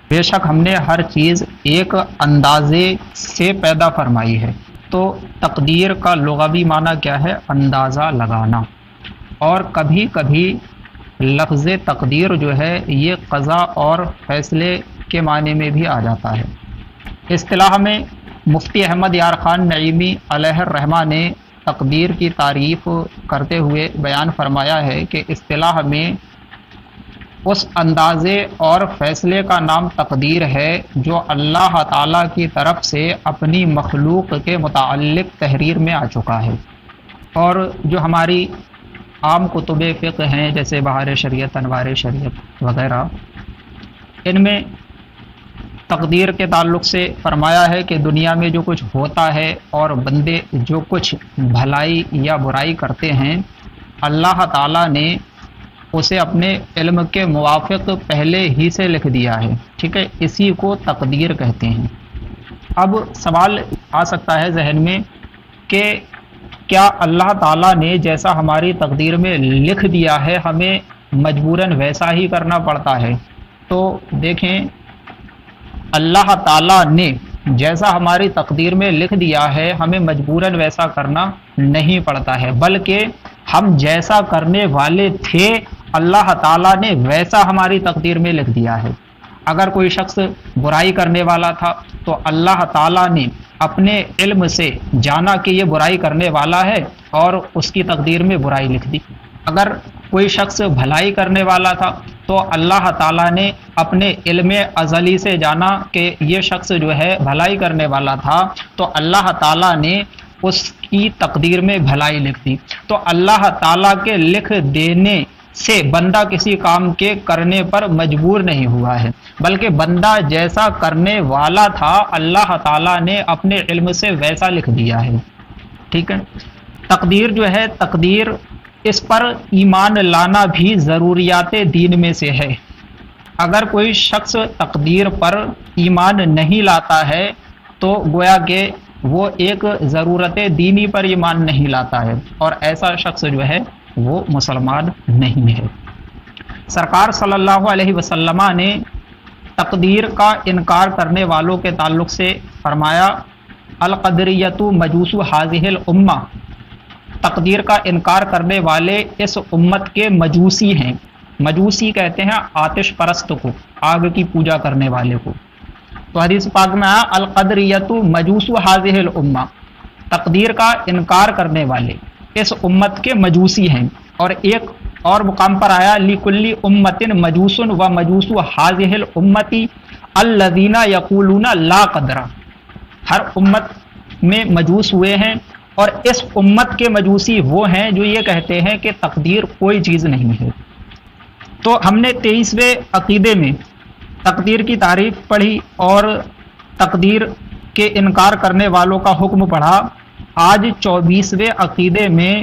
A: بے شک ہم نے ہر چیز ایک اندازے سے پیدا فرمائی ہے۔ تو تقدیر کا لغوی معنی کیا ہے؟ اندازہ لگانا۔ اور کبھی کبھی لفظ تقدیر جو ہے یہ قضا اور فیصلے کے معنی میں بھی آ جاتا ہے۔ اصطلاح میں مفتی احمد یار خان نعیمی علیہ الرحمہ نے تقدیر کی تعریف کرتے ہوئے بیان فرمایا ہے کہ اصطلاح میں اس اندازے اور فیصلے کا نام تقدیر ہے جو اللہ تعالیٰ کی طرف سے اپنی مخلوق کے متعلق تحریر میں آ چکا ہے، اور جو ہماری عام کتب فقہ ہیں جیسے بہار شریعت، انوار شریعت وغیرہ، ان میں تقدیر کے تعلق سے فرمایا ہے کہ دنیا میں جو کچھ ہوتا ہے اور بندے جو کچھ بھلائی یا برائی کرتے ہیں، اللہ تعالیٰ نے اسے اپنے علم کے موافق پہلے ہی سے لکھ دیا ہے، ٹھیک ہے، اسی کو تقدیر کہتے ہیں۔ اب سوال آ سکتا ہے ذہن میں کہ کیا اللہ تعالیٰ نے جیسا ہماری تقدیر میں لکھ دیا ہے ہمیں مجبوراً ویسا ہی کرنا پڑتا ہے؟ تو دیکھیں، اللہ تعالیٰ نے جیسا ہماری تقدیر میں لکھ دیا ہے ہمیں مجبوراً ویسا کرنا نہیں پڑتا ہے، بلکہ ہم جیسا کرنے والے تھے اللہ تعالیٰ نے ویسا ہماری تقدیر میں لکھ دیا ہے۔ اگر کوئی شخص برائی کرنے والا تھا تو اللہ تعالیٰ نے اپنے علم سے جانا کہ یہ برائی کرنے والا ہے اور اس کی تقدیر میں برائی لکھ دی۔ اگر کوئی شخص بھلائی کرنے والا تھا تو اللہ تعالیٰ نے اپنے علم ازلی سے جانا کہ یہ شخص جو ہے بھلائی کرنے والا تھا، تو اللہ تعالیٰ نے اس کی تقدیر میں بھلائی لکھ دی۔ تو اللہ تعالیٰ کے لکھ دینے سے بندہ کسی کام کے کرنے پر مجبور نہیں ہوا ہے، بلکہ بندہ جیسا کرنے والا تھا اللہ تعالیٰ نے اپنے علم سے ویسا لکھ دیا ہے، ٹھیک ہے۔ تقدیر جو ہے، تقدیر اس پر ایمان لانا بھی ضروریات دین میں سے ہے۔ اگر کوئی شخص تقدیر پر ایمان نہیں لاتا ہے تو گویا کہ وہ ایک ضرورت دینی پر ایمان نہیں لاتا ہے، اور ایسا شخص جو ہے وہ مسلمان نہیں ہے۔ سرکار صلی اللہ علیہ وسلم نے تقدیر کا انکار کرنے والوں کے تعلق سے فرمایا، القدریۃ مجوس ھذہ الامہ، تقدیر کا انکار کرنے والے اس امت کے مجوسی ہیں۔ مجوسی کہتے ہیں آتش پرست کو، آگ کی پوجا کرنے والے کو۔ تو حدیث پاک میں آیا القدریۃ مجوس ھذہ الامہ، تقدیر کا انکار کرنے والے اس امت کے مجوسی ہیں۔ اور ایک اور مقام پر آیا لکل امت مجوس و مجوس ھذہ الامۃ الذین یقولون لا قدر، ہر امت میں مجوس ہوئے ہیں اور اس امت کے مجوسی وہ ہیں جو یہ کہتے ہیں کہ تقدیر کوئی چیز نہیں ہے۔ تو ہم نے 23ویں عقیدے میں تقدیر کی تعریف پڑھی اور تقدیر کے انکار کرنے والوں کا حکم پڑھا۔ آج 24ویں عقیدے میں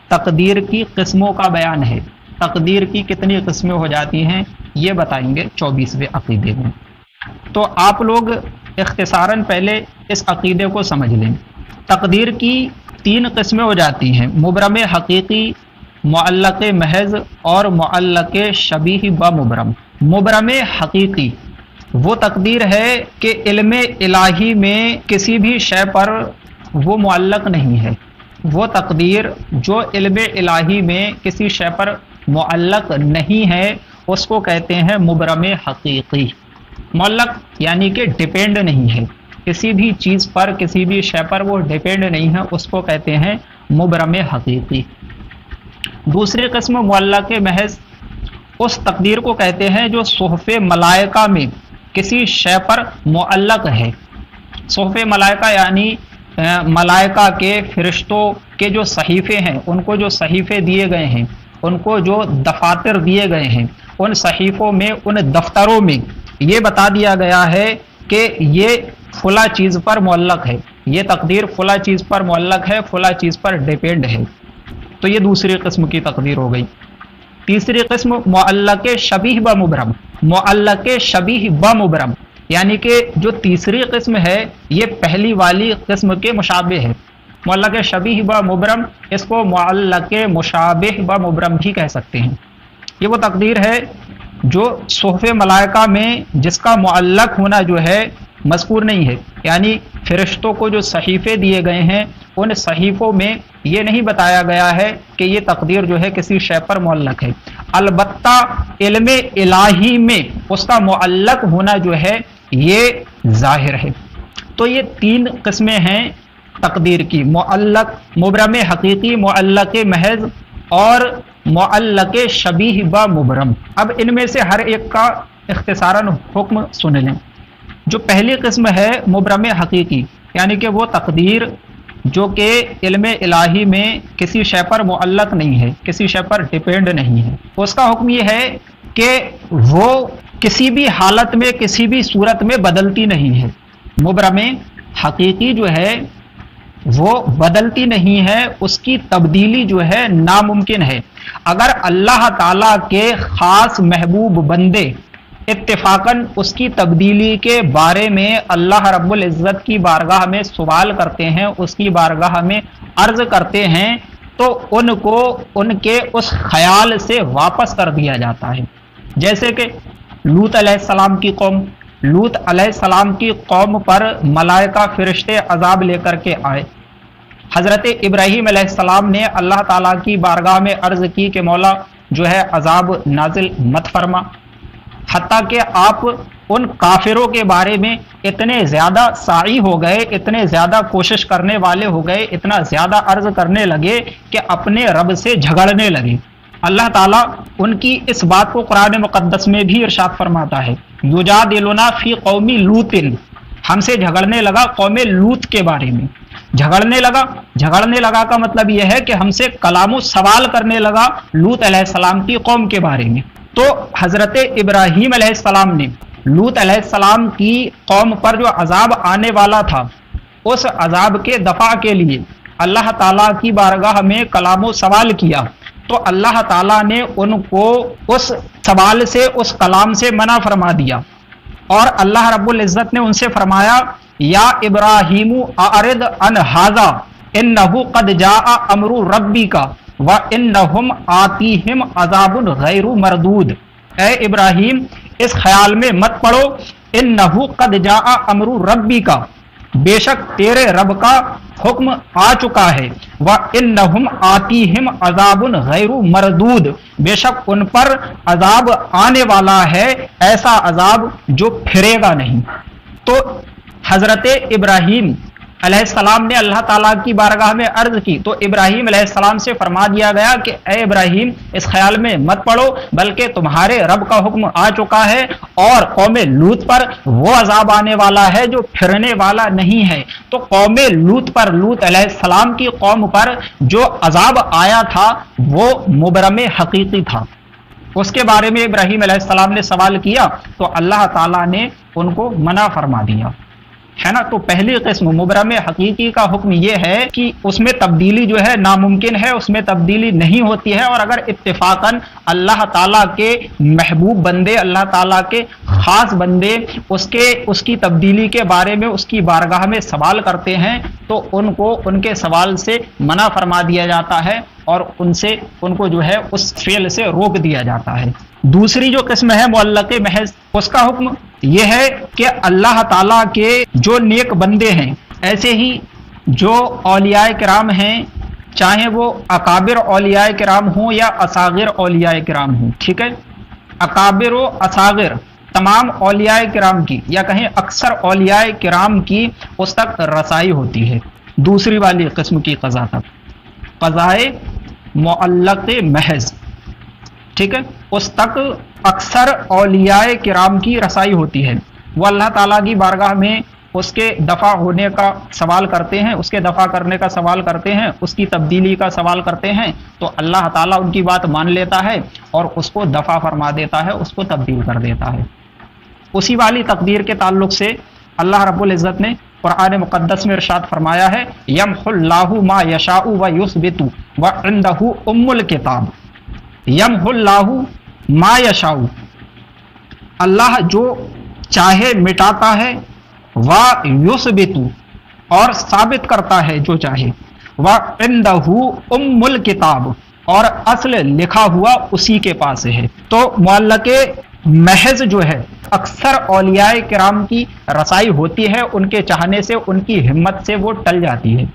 A: تقدیر کی قسموں کا بیان ہے۔ تقدیر کی کتنی قسمیں ہو جاتی ہیں یہ بتائیں گے 24ویں عقیدے میں۔ تو آپ لوگ اختصاراً پہلے اس عقیدے کو سمجھ لیں۔ تقدیر کی 3 قسمیں ہو جاتی ہیں، مبرم حقیقی، معلق محض اور معلق شبیہ بمبرم۔ مبرم حقیقی وہ تقدیر ہے کہ علم الہی میں کسی بھی شے پر وہ معلق نہیں ہے۔ وہ تقدیر جو علم الہی میں کسی شے پر معلق نہیں ہے اس کو کہتے ہیں مبرم حقیقی۔ معلق یعنی کہ ڈیپینڈ نہیں ہے، کسی بھی چیز پر، کسی بھی شے پر وہ ڈیپینڈ نہیں ہے، اس کو کہتے ہیں مبرم حقیقی۔ دوسری قسم معلق محض، اس تقدیر کو کہتے ہیں جو صحف ملائکہ میں کسی شے پر معلق ہے۔ صحف ملائکہ یعنی ملائکہ کے، فرشتوں کے جو صحیفے ہیں، ان کو جو صحیفے دیے گئے ہیں، ان کو جو دفاتر دیے گئے ہیں، ان صحیفوں میں، ان دفتروں میں یہ بتا دیا گیا ہے کہ یہ فلاں چیز پر معلق ہے، یہ تقدیر فلاں چیز پر معلق ہے، فلاں چیز پر ڈیپینڈ ہے۔ تو یہ دوسری قسم کی تقدیر ہو گئی۔ تیسری قسم معلق شبیہ بمبرم، معلق شبیہ بمبرم یعنی کہ جو تیسری قسم ہے یہ پہلی والی قسم کے مشابہ ہے۔ معلق شبیہ بمبرم، اس کو معلق مشابہ بمبرم بھی کہہ سکتے ہیں۔ یہ وہ تقدیر ہے جو صحف ملائکہ میں جس کا معلق ہونا جو ہے مذکور نہیں ہے، یعنی فرشتوں کو جو صحیفے دیے گئے ہیں ان صحیفوں میں یہ نہیں بتایا گیا ہے کہ یہ تقدیر جو ہے کسی شے پر معلق ہے، البتہ علم الہی میں اس کا معلق ہونا جو ہے یہ ظاہر ہے۔ تو یہ 3 قسمیں ہیں تقدیر کی، معلق، مبرم حقیقی، معلق محض اور معلق شبیہ بمبرم۔ اب ان میں سے ہر ایک کا اختصاراً حکم سن لیں۔ جو پہلی قسم ہے مبرم حقیقی، یعنی کہ وہ تقدیر جو کہ علم الہی میں کسی شے پر معلق نہیں ہے، کسی شے پر ڈیپینڈ نہیں ہے، اس کا حکم یہ ہے کہ وہ کسی بھی حالت میں کسی بھی صورت میں بدلتی نہیں ہے۔ مبرم حقیقی جو ہے وہ بدلتی نہیں ہے، اس کی تبدیلی جو ہے ناممکن ہے۔ اگر اللہ تعالیٰ کے خاص محبوب بندے اتفاقاً اس کی تبدیلی کے بارے میں اللہ رب العزت کی بارگاہ میں سوال کرتے ہیں، اس کی بارگاہ میں عرض کرتے ہیں، تو ان کو ان کے اس خیال سے واپس کر دیا جاتا ہے۔ جیسے کہ لوط علیہ السلام کی قوم، لوط علیہ السلام کی قوم پر ملائکہ فرشتے عذاب لے کر کے آئے۔ حضرت ابراہیم علیہ السلام نے اللہ تعالیٰ کی بارگاہ میں عرض کی کہ مولا جو ہے عذاب نازل مت فرما، حتیٰ کہ آپ ان کافروں کے بارے میں اتنے زیادہ سعی ہو گئے، اتنے زیادہ کوشش کرنے والے ہو گئے، اتنا زیادہ عرض کرنے لگے کہ اپنے رب سے جھگڑنے لگے۔ اللہ تعالیٰ ان کی اس بات کو قرآن مقدس میں بھی ارشاد فرماتا ہے، یجادلنا فی قوم لوط، ہم سے جھگڑنے لگا قوم لوط کے بارے میں۔ جھگڑنے لگا کا مطلب یہ ہے کہ ہم سے کلام و سوال کرنے لگا لوط علیہ السلام کی قوم کے بارے میں۔ تو حضرت ابراہیم علیہ السلام نے لوط علیہ السلام کی قوم پر جو عذاب آنے والا تھا، اس عذاب کے دفع کے لیے اللہ تعالیٰ کی بارگاہ میں کلام و سوال کیا، تو اللہ تعالیٰ نے ان کو اس سوال سے، اس کلام سے منع فرما دیا، اور اللہ رب العزت نے ان سے فرمایا یا ابراہیم اعرض عن ھذا انہ قد جاء امر ربک وانہم آتیہم عذاب غیر مردود۔ اے ابراہیم اس خیال میں مت پڑو، انہ قد جاء امر ربک، بے شک تیرے رب کا حکم آ چکا ہے، وانہم آتیہم عذاب غیر مردود، بے شک ان پر عذاب آنے والا ہے، ایسا عذاب جو پھرے گا نہیں۔ تو حضرت ابراہیم علیہ السلام نے اللہ تعالیٰ کی بارگاہ میں عرض کی، تو ابراہیم علیہ السلام سے فرما دیا گیا کہ اے ابراہیم اس خیال میں مت پڑو، بلکہ تمہارے رب کا حکم آ چکا ہے، اور قوم لوط پر وہ عذاب آنے والا ہے جو پھرنے والا نہیں ہے۔ تو قوم لوط پر، لوط علیہ السلام کی قوم پر جو عذاب آیا تھا وہ مبرم حقیقی تھا۔ اس کے بارے میں ابراہیم علیہ السلام نے سوال کیا تو اللہ تعالیٰ نے ان کو منع فرما دیا، ہے نا۔ تو پہلی قسم مبرم حقیقی کا حکم یہ ہے کہ اس میں تبدیلی جو ہے ناممکن ہے، اس میں تبدیلی نہیں ہوتی ہے، اور اگر اتفاقاً اللہ تعالیٰ کے محبوب بندے، اللہ تعالیٰ کے خاص بندے اس کی تبدیلی کے بارے میں اس کی بارگاہ میں سوال کرتے ہیں، تو ان کو ان کے سوال سے منع فرما دیا جاتا ہے، اور ان کو جو ہے اس فعل سے روک دیا جاتا ہے۔ دوسری جو قسم ہے معلق محض، اس کا حکم یہ ہے کہ اللہ تعالیٰ کے جو نیک بندے ہیں، ایسے ہی جو اولیاء کرام ہیں، چاہے وہ اکابر اولیاء کرام ہوں یا اصاغر اولیاء کرام ہوں، ٹھیک ہے، اکابر و اصاغر تمام اولیاء کرام کی، یا کہیں اکثر اولیاء کرام کی اس تک رسائی ہوتی ہے۔ دوسری والی قسم کی قضا تک، قضائے معلق محض، ٹھیک ہے، اس تک اکثر اولیاء کرام کی رسائی ہوتی ہے۔ وہ اللہ تعالیٰ کی بارگاہ میں اس کے دفع ہونے کا سوال کرتے ہیں، اس کے دفع کرنے کا سوال کرتے ہیں، اس کی تبدیلی کا سوال کرتے ہیں، تو اللہ تعالیٰ ان کی بات مان لیتا ہے اور اس کو دفع فرما دیتا ہے، اس کو تبدیل کر دیتا ہے۔ اسی والی تقدیر کے تعلق سے اللہ رب العزت نے قرآن مقدس میں ارشاد فرمایا ہے، یمحو اللہ ما یشاء ویثبت وعندہ ام الکتاب۔ یمحو اللہ ما یشاء، اللہ جو چاہے مٹاتا ہے، ویثبت اور ثابت کرتا ہے جو چاہے، وعندہ ام الکتاب اور اصل لکھا ہوا اسی کے پاس ہے۔ تو معلق محض جو ہے اکثر اولیاء کرام کی رسائی ہوتی ہے، ان کے چاہنے سے، ان کی ہمت سے وہ ٹل جاتی ہے۔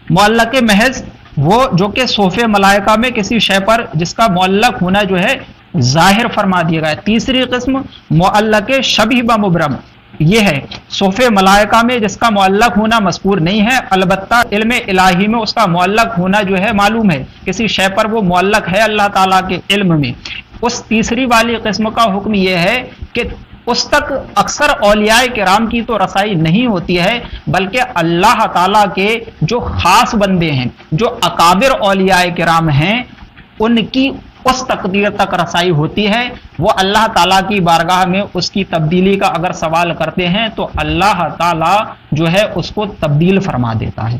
A: معلق محض وہ جو کہ صوف ملائکہ میں کسی شے پر جس کا معلق ہونا جو ہے ظاہر فرما دیا گیا ہے۔ تیسری قسم معلق شبیہ بمبرم، یہ ہے صوف ملائکہ میں جس کا معلق ہونا مذکور نہیں ہے، البتہ علم الہی میں اس کا معلق ہونا جو ہے معلوم ہے، کسی شے پر وہ معلق ہے اللہ تعالیٰ کے علم میں۔ اس تیسری والی قسم کا حکم یہ ہے کہ اس تک اکثر اولیاء کرام کی تو رسائی نہیں ہوتی ہے، بلکہ اللہ تعالیٰ کے جو خاص بندے ہیں، جو اکابر اولیاء کرام ہیں، ان کی اس تقدیر تک رسائی ہوتی ہے۔ وہ اللہ تعالیٰ کی بارگاہ میں اس کی تبدیلی کا اگر سوال کرتے ہیں تو اللہ تعالیٰ جو ہے اس کو تبدیل فرما دیتا ہے۔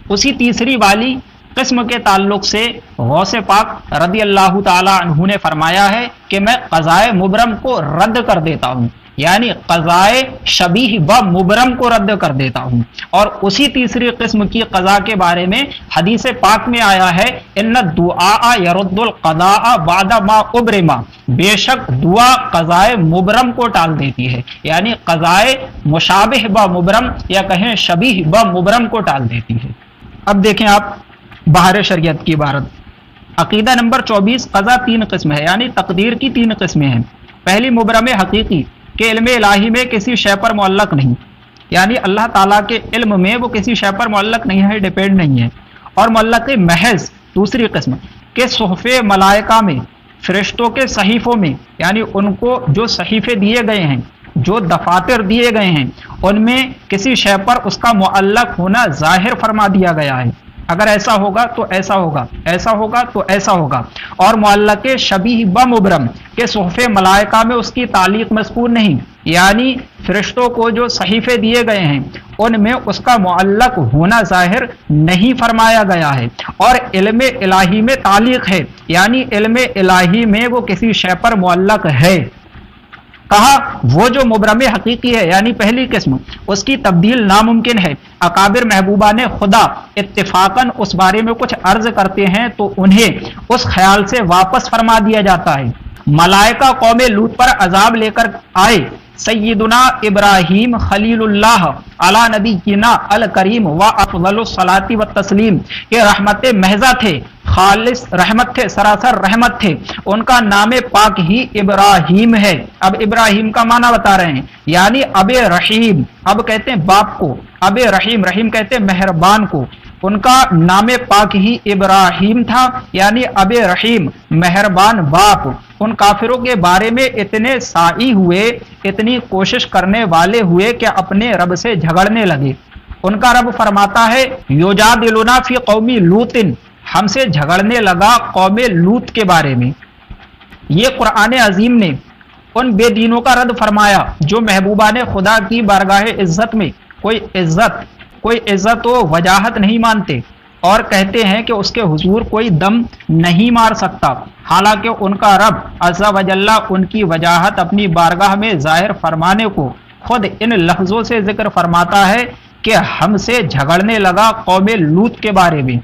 A: اسی تیسری والی قسم کے تعلق سے غوث پاک رضی اللہ تعالیٰ عنہ نے فرمایا ہے کہ میں قضائے مبرم کو رد کر دیتا ہوں، یعنی قضائے شبیہ و مبرم کو رد کر دیتا ہوں۔ اور اسی تیسری قسم کی قضا کے بارے میں حدیث پاک میں آیا ہے، ان الدعاء یرد القضاء بعد ما ابرما، بے شک دعا قضائے مبرم کو ٹال دیتی ہے، یعنی قضائے مشابہ و مبرم یا کہیں شبیہ و مبرم کو ٹال دیتی ہے۔ اب دیکھیں آپ بہار شریعت کی عبارت، عقیدہ نمبر 24، قضا 3 قسم ہے، یعنی تقدیر کی 3 قسمیں ہیں۔ پہلی مبرم حقیقی کہ علم الہی میں کسی شے پر معلق نہیں، یعنی اللہ تعالیٰ کے علم میں وہ کسی شے پر معلق نہیں ہے، ڈیپینڈ نہیں ہے۔ اور معلق محض دوسری قسم کہ صحف ملائکہ میں، فرشتوں کے صحیفوں میں، یعنی ان کو جو صحیفے دیے گئے ہیں، جو دفاتر دیے گئے ہیں، ان میں کسی شے پر اس کا معلق ہونا ظاہر فرما دیا گیا ہے، اگر ایسا ہوگا تو ایسا ہوگا، ایسا ہوگا تو ایسا ہوگا۔ اور معلق شبیہ و مبرم کہ صحف ملائکہ میں اس کی تعلیق مذکور نہیں، یعنی فرشتوں کو جو صحیفے دیے گئے ہیں ان میں اس کا معلق ہونا ظاہر نہیں فرمایا گیا ہے۔ اور علم الہی میں تعلیق ہے، یعنی علم الہی میں وہ کسی شے پر معلق ہے۔ کہا وہ جو مبرم حقیقی ہے، یعنی پہلی قسم، اس کی تبدیل ناممکن ہے۔ اکابر محبوبان خدا اتفاقاً اس بارے میں کچھ عرض کرتے ہیں تو انہیں اس خیال سے واپس فرما دیا جاتا ہے۔ ملائکہ قوم لوط پر عذاب لے کر آئے، سیدنا ابراہیم خلیل اللہ علی نبینا الکریم و افضل الصلاۃ والتسلیم، یہ رحمت محضہ تھے، خالص رحمت تھے، سراسر رحمت تھے، ان کا نام پاک ہی ابراہیم ہے۔ اب ابراہیم کا معنی بتا رہے ہیں، یعنی اب رحیم، اب کہتے ہیں باپ کو، اب رحیم، رحیم کہتے ہیں مہربان کو، ان کا نام پاک ہی ابراہیم تھا، یعنی اب رحیم مہربان باپ۔ ان کافروں کے بارے میں اتنے سعی ہوئے، اتنی کوشش کرنے والے ہوئے کہ اپنے رب سے جھگڑنے لگے۔ ان کا رب فرماتا ہے یجادلنا فی قوم لوط، ہم سے جھگڑنے لگا قوم لوط کے بارے میں۔ یہ قرآن عظیم نے ان بے دینوں کا رد فرمایا جو محبوبان خدا کی بارگاہ عزت میں کوئی عزت و وجاہت نہیں مانتے اور کہتے ہیں کہ اس کے حضور کوئی دم نہیں مار سکتا، حالانکہ ان کا رب عز و جل ان کی وجاہت اپنی بارگاہ میں ظاہر فرمانے کو خود ان لفظوں سے ذکر فرماتا ہے کہ ہم سے جھگڑنے لگا قوم لوط کے بارے میں۔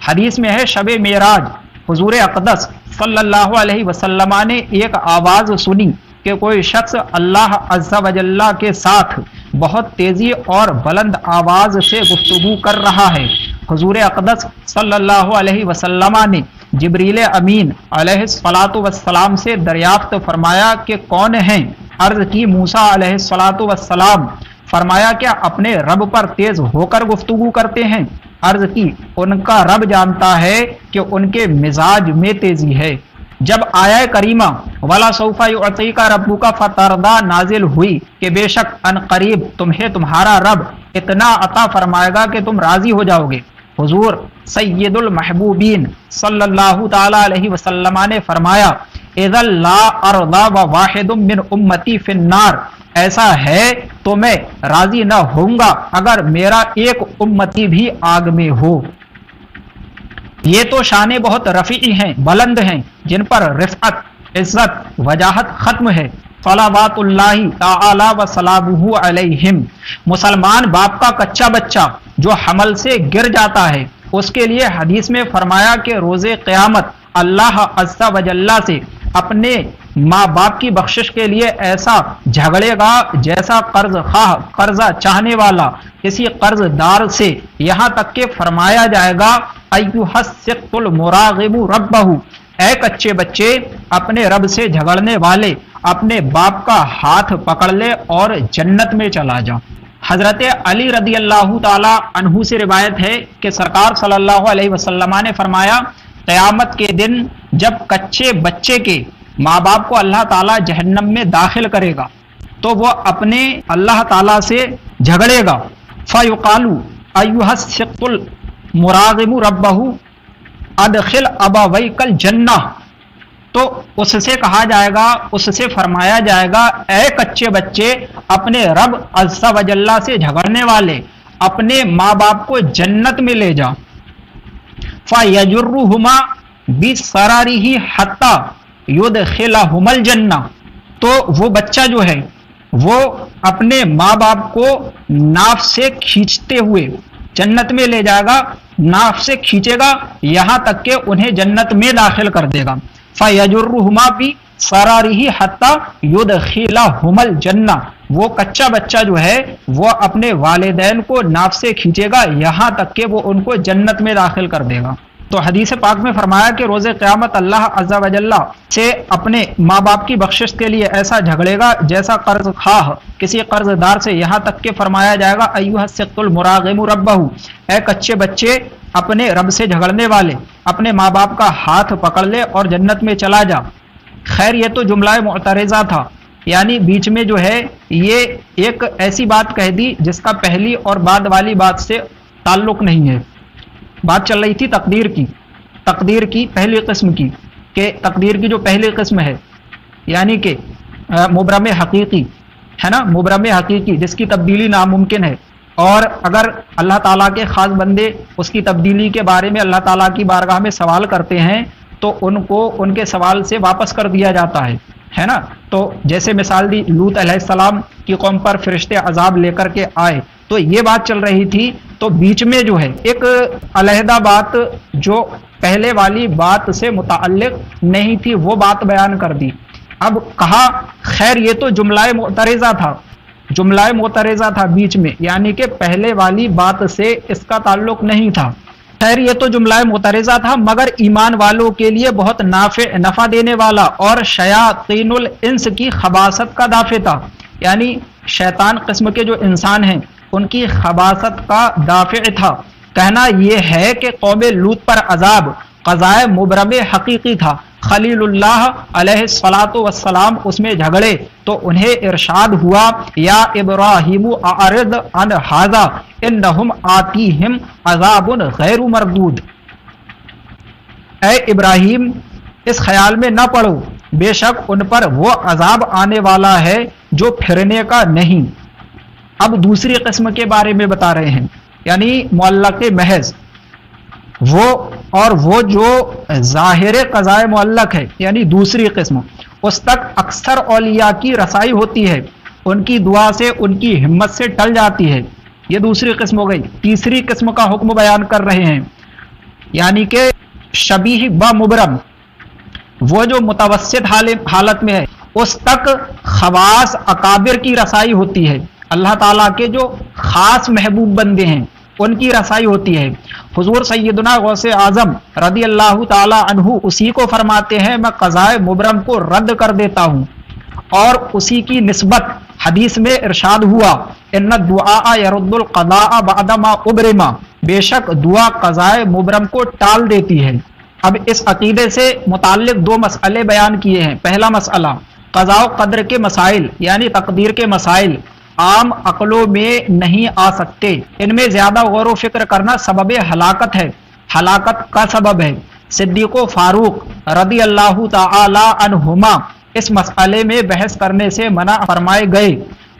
A: حدیث میں ہے شب معراج حضور اقدس صلی اللہ علیہ وسلم نے ایک آواز سنی کہ کوئی شخص اللہ عز و جل کے ساتھ بہت تیزی اور بلند آواز سے گفتگو کر رہا ہے۔ حضور اقدس صلی اللہ علیہ وسلم نے جبریل امین علیہ الصلاۃ والسلام سے دریافت فرمایا کہ کون ہیں؟ عرض کی موسیٰ علیہ الصلاۃ والسلام۔ فرمایا کیا اپنے رب پر تیز ہو کر گفتگو کرتے ہیں؟ عرض کی ان کا رب جانتا ہے کہ ان کے مزاج میں تیزی ہے۔ جب آیہ کریمہ وَلَا سَوْفَ يُعْطِيكَ رَبُّكَ فَتَرْضَىٰ نازل ہوئی کہ بے شک ان قریب تمہیں تمہارا رب اتنا عطا فرمائے گا کہ تم راضی ہو جاؤ گے، حضور سید المحبوبین صلی اللہ تعالی علیہ وسلم نے فرمایا اذا لا ارضى وواحد من امتی فی النار، ایسا ہے تو میں راضی نہ ہوں گا اگر میرا ایک امتی بھی آگ میں ہو۔ یہ تو شانیں بہت رفیع ہیں، بلند ہیں، جن پر رفعت، عزت، وجاہت ختم ہے۔ صلوات اللہ تعالی و سلامہ علیہم۔ مسلمان باپ کا کچا بچہ جو حمل سے گر جاتا ہے، اس کے لیے حدیث میں فرمایا کہ روز قیامت اللہ عز و جل سے اپنے ماں باپ کی بخشش کے لیے ایسا جھگڑے گا جیسا قرض خواہ، قرضہ چاہنے والا کسی قرض دار سے، یہاں تک کہ فرمایا جائے گا ایھا السقط المراغب ربہ، اے کچے بچے اپنے رب سے جھگڑنے والے اپنے باپ کا ہاتھ پکڑ لے اور جنت میں چلا جا۔ حضرت علی رضی اللہ تعالی عنہ سے روایت ہے کہ سرکار صلی اللہ علیہ وسلم نے فرمایا قیامت کے دن جب کچے بچے کے ماں باپ کو اللہ تعالی جہنم میں داخل کرے گا تو وہ اپنے اللہ تعالیٰ سے جھگڑے گا. فَيُقَالُ أَيُّهَا السِّقْطُ الْمُرَاغِمُ رَبَّهُ أَدْخِلْ أَبَوَيْكَ الْجَنَّةَ، تو اس سے کہا جائے گا، اس سے فرمایا جائے گا، اے کچے بچے، اپنے رب عز و جل سے جھگڑنے والے، اپنے ماں باپ کو جنت میں لے جا. فَيَجُرُّهُمَا بِسَرَارِهِ حَتَّى يُدْخِلَهُمَا الْجَنَّةَ، تو وہ بچہ جو ہے وہ اپنے ماں باپ کو ناف سے کھینچتے ہوئے جنت میں لے جائے گا، ناف سے کھینچے گا یہاں تک کہ انہیں جنت میں داخل کر دے گا. فَيَجُرُّهُمَا بِسَرَارِهِ حَتَّى يُدْخِلَهُمَا الْجَنَّةَ، وہ کچا بچہ جو ہے وہ اپنے والدین کو ناف سے کھینچے گا یہاں تک کہ وہ ان کو جنت میں داخل کر دے گا. تو حدیث پاک میں فرمایا کہ روز قیامت اللہ عز و جل سے اپنے ماں باپ کی بخشش کے لیے ایسا جھگڑے گا جیسا قرض خواہ کسی قرض دار سے، یہاں تک کہ فرمایا جائے گا ایھا السقط المراغم ربہ، اے کچے بچے اپنے رب سے جھگڑنے والے، اپنے ماں باپ کا ہاتھ پکڑ لے اور جنت میں چلا جا. خیر یہ تو جملہ معترضہ تھا، یعنی بیچ میں جو ہے یہ ایک ایسی بات کہہ دی جس کا پہلی اور بعد والی بات سے تعلق نہیں ہے. بات چل رہی تھی تقدیر کی پہلی قسم کی، کہ تقدیر کی جو پہلی قسم ہے یعنی کہ مبرم حقیقی ہے نا، مبرم حقیقی جس کی تبدیلی ناممکن ہے، اور اگر اللہ تعالیٰ کے خاص بندے اس کی تبدیلی کے بارے میں اللہ تعالیٰ کی بارگاہ میں سوال کرتے ہیں تو ان کو ان کے سوال سے واپس کر دیا جاتا ہے نا. تو جیسے مثال دی لوط علیہ السلام کی قوم پر فرشتے عذاب لے کر کے آئے، تو یہ بات چل رہی تھی، تو بیچ میں جو ہے ایک علیحدہ بات جو پہلے والی بات سے متعلق نہیں تھی وہ بات بیان کر دی. اب کہا خیر یہ تو جملہ معترضہ تھا بیچ میں، یعنی کہ پہلے والی بات سے اس کا تعلق نہیں تھا. خیر یہ تو جملہ معترضہ تھا مگر ایمان والوں کے لیے بہت نفع دینے والا اور شیاطین الانس کی خباثت کا دافع تھا، یعنی شیطان قسم کے جو انسان ہیں ان کی خباثت کا دافع تھا. کہنا یہ ہے کہ قوم لوط پر عذاب قضائے مبرم حقیقی تھا. خلیل اللہ علیہ الصلاۃ والسلام اس میں جھگڑے تو انہیں ارشاد ہوا یا ابراہیم اعرض عن ھذا انہم آتیہم عذاب غیر مردود، اے ابراہیم اس خیال میں نہ پڑو، بے شک ان پر وہ عذاب آنے والا ہے جو پھرنے کا نہیں. اب دوسری قسم کے بارے میں بتا رہے ہیں، یعنی معلق محض وہ جو ظاہر قضائے معلق ہے، یعنی دوسری قسم، اس تک اکثر اولیاء کی رسائی ہوتی ہے، ان کی دعا سے ان کی ہمت سے ٹل جاتی ہے. یہ دوسری قسم ہو گئی. تیسری قسم کا حکم بیان کر رہے ہیں، یعنی کہ شبیہ با مبرم، وہ جو متوسط حالت میں ہے اس تک خواص اکابر کی رسائی ہوتی ہے، اللہ تعالیٰ کے جو خاص محبوب بندے ہیں ان کی رسائی ہوتی ہے. حضور سیدنا غوث اعظم رضی اللہ تعالی عنہ اسی کو فرماتے ہیں میں قضائے مبرم کو رد کر دیتا ہوں، اور اسی کی نسبت حدیث میں ارشاد ہوا ان الدعاء يرد القضاء بعد ما ابرم، بے شک دعا قضائے مبرم کو ٹال دیتی ہے. اب اس عقیدے سے متعلق دو مسئلے بیان کیے ہیں. پہلا مسئلہ قضاء و قدر کے مسائل یعنی تقدیر کے مسائل عام عقلوں میں نہیں آ سکتے، ان میں زیادہ غور و فکر کرنا سبب ہلاکت ہے، ہلاکت کا سبب ہے. صدیق و فاروق رضی اللہ تعالی عنہما اس مسئلے میں بحث کرنے سے منع فرمائے گئے.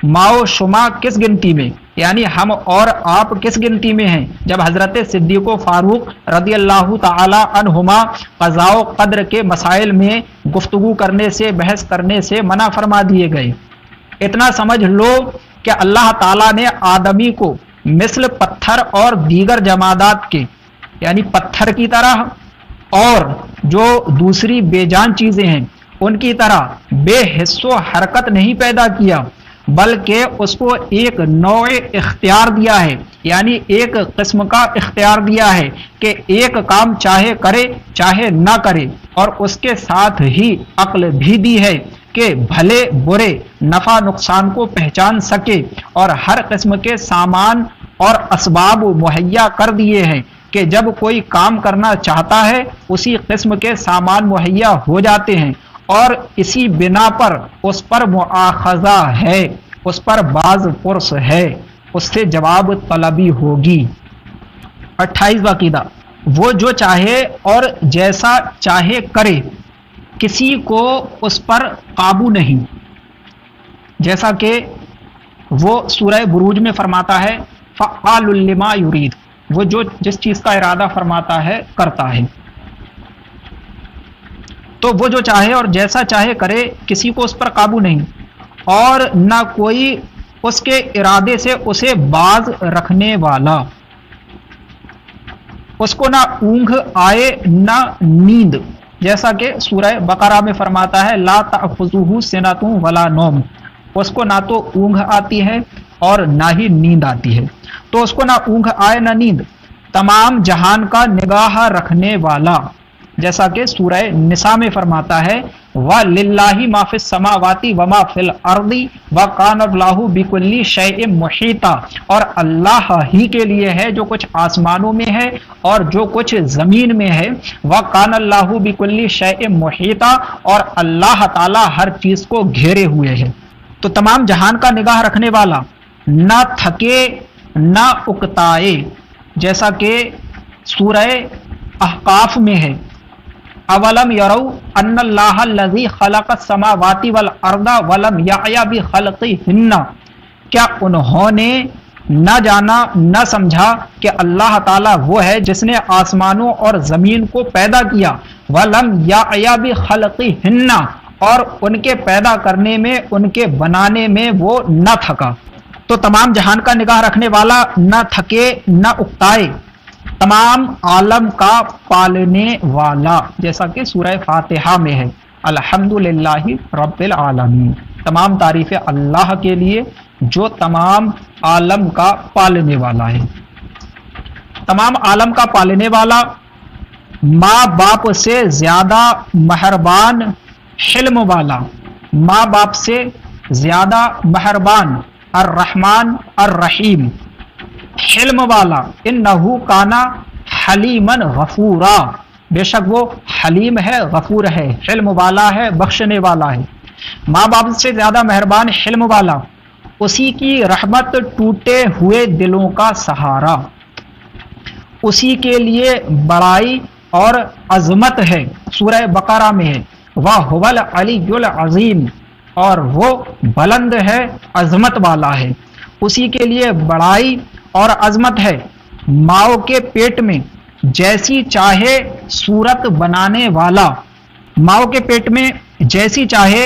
A: ماؤ شما کس گنتی میں، یعنی ہم اور آپ کس گنتی میں ہیں جب حضرت صدیق و فاروق رضی اللہ تعالی عنہما قضاء و قدر کے مسائل میں گفتگو کرنے سے بحث کرنے سے منع فرما دیے گئے. اتنا سمجھ لو کہ اللہ تعالیٰ نے آدمی کو مثل پتھر اور دیگر جمادات کے، یعنی پتھر کی طرح اور جو دوسری بے جان چیزیں ہیں ان کی طرح بے حس و حرکت نہیں پیدا کیا، بلکہ اس کو ایک نوع اختیار دیا ہے، یعنی ایک قسم کا اختیار دیا ہے کہ ایک کام چاہے کرے چاہے نہ کرے، اور اس کے ساتھ ہی عقل بھی دی ہے کہ بھلے برے نفع نقصان کو پہچان سکے، اور ہر قسم کے سامان اور اسباب مہیا کر دیے ہیں کہ جب کوئی کام کرنا چاہتا ہے اسی قسم کے سامان مہیا ہو جاتے ہیں، اور اسی بنا پر اس پر مؤاخذہ ہے، اس پر باز پرس ہے، اس سے جواب طلبی ہوگی۔ 28واں عقیدہ، وہ جو چاہے اور جیسا چاہے کرے، کسی کو اس پر قابو نہیں، جیسا کہ وہ سورہ بروج میں فرماتا ہے فعال لما یرید، وہ جو جس چیز کا ارادہ فرماتا ہے کرتا ہے۔ تو وہ جو چاہے اور جیسا چاہے کرے، کسی کو اس پر قابو نہیں، اور نہ کوئی اس کے ارادے سے اسے باز رکھنے والا، اس کو نہ اونگھ آئے نہ نیند، جیسا کہ سورہ بقرہ میں فرماتا ہے لا تأخذہ سنۃ ولا نوم، اس کو نہ تو اونگھ آتی ہے اور نہ ہی نیند آتی ہے، تو اس کو نہ اونگھ آئے نہ نیند، تمام جہان کا نگاہ رکھنے والا، جیسا کہ سورہ نساء میں فرماتا ہے وَلِلَّهِ مَا فِي السَّمَاوَاتِ وَمَا فِي الْأَرْضِ وَكَانَ اللَّهُ بِكُلِّ شَيْءٍ مُحِيطًا، اور اللہ ہی کے لیے ہے جو کچھ آسمانوں میں ہے اور جو کچھ زمین میں ہے، وَكَانَ اللَّهُ بِكُلِّ شَيْءٍ مُحِيطًا، اور اللہ تعالی ہر چیز کو گھیرے ہوئے ہے۔ تو تمام جہان کا نگاہ رکھنے والا، نہ تھکے نہ اکتائے، جیسا کہ سورہ احقاف میں ہے اولم یروا ان اللہ الذی خلق السماوات والارض ولم یعی بخلقہن، کیا انہوں نے نہ جانا نہ سمجھا کہ اللہ تعالیٰ وہ ہے جس نے آسمانوں اور زمین کو پیدا کیا، ولم یعی بخلقہن، اور ان کے پیدا کرنے میں ان کے بنانے میں وہ نہ تھکا۔ تو تمام جہان کا نگاہ رکھنے والا، نہ تھکے نہ اکتائے، تمام عالم کا پالنے والا، جیسا کہ سورہ فاتحہ میں ہے الحمدللہ رب العالمین، تمام تعریفیں اللہ کے لیے جو تمام عالم کا پالنے والا ہے۔ تمام عالم کا پالنے والا، ماں باپ سے زیادہ مہربان، حلم والا، ماں باپ سے زیادہ مہربان، الرحمن الرحیم، حلم والا، انہو کانا حلیمن غفورا، بے شک وہ حلیم ہے، غفور ہے، حلم والا ہے، بخشنے والا ہے۔ ماں باپ سے زیادہ مہربان، حلم والا، اسی کی رحمت ٹوٹے ہوئے دلوں کا سہارا، اسی کے لیے بڑائی اور عظمت ہے، سورہ بقرہ میں ہے وَهُوَ الْعَلِيُّ الْعَظِيمُ، اور وہ بلند ہے، عظمت والا ہے، اسی کے لیے بڑائی اور عظمت ہے۔ ماؤں کے پیٹ میں جیسی چاہے صورت بنانے والا، ماؤں کے پیٹ میں جیسی چاہے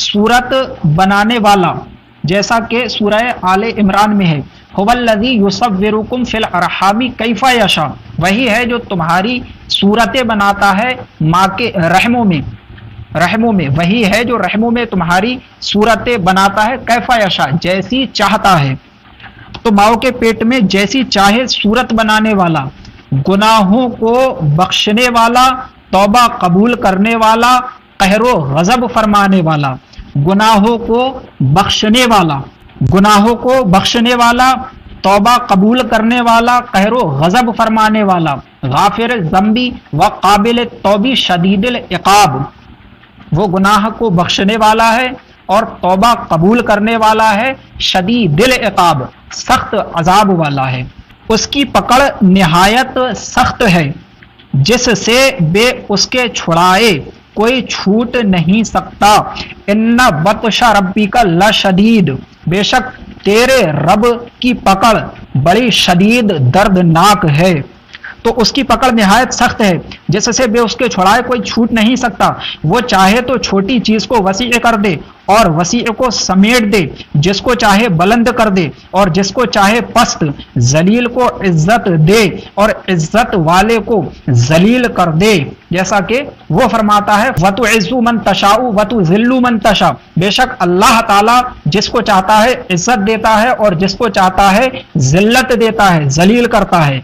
A: صورت بنانے والا، جیسا کہ سورہ آل عمران میں ہے هُوَ الَّذِي يُصَوِّرُكُمْ فِي الْأَرْحَامِ كَيْفَ يَشَاءُ، وہی ہے جو تمہاری صورتیں بناتا ہے ماں کے رحموں میں، وہی ہے جو رحموں میں تمہاری صورتیں بناتا ہے، کیفا یشاء، جیسی چاہتا ہے۔ تو ماؤں کے پیٹ میں جیسی چاہے صورت بنانے والا، گناہوں کو بخشنے والا، توبہ قبول کرنے والا، قہر و غضب فرمانے والا، گناہوں کو بخشنے والا، گناہوں کو بخشنے والا، توبہ قبول کرنے والا، قہر و غضب فرمانے والا، غافر ذنبی و قابل توبی شدید العقاب، وہ گناہ کو بخشنے والا ہے اور توبہ قبول کرنے والا ہے، شدید العقاب، سخت عذاب والا ہے۔ اس کی پکڑ نہایت سخت ہے، جس سے بے اس کے چھڑائے کوئی چھوٹ نہیں سکتا۔ ان بطش ربک لشدید، بے شک تیرے رب کی پکڑ بڑی شدید دردناک ہے۔ تو اس کی پکڑ نہایت سخت ہے، جس سے بے اس کے چھڑائے کوئی چھوٹ نہیں سکتا۔ وہ چاہے تو چھوٹی چیز کو وسیع کر دے اور وسیع کو سمیٹ دے، جس کو چاہے بلند کر دے اور جس کو چاہے پست، ذلیل کو عزت دے اور عزت والے کو ذلیل کر دے، جیسا کہ وہ فرماتا ہے وَتُعِزُّ مَن تَشَاءُ وَتُذِلُّ مَن تَشَاءُ، بے شک اللہ تعالیٰ جس کو چاہتا ہے عزت دیتا ہے اور جس کو چاہتا ہے ذلت دیتا ہے، ذلیل کرتا ہے۔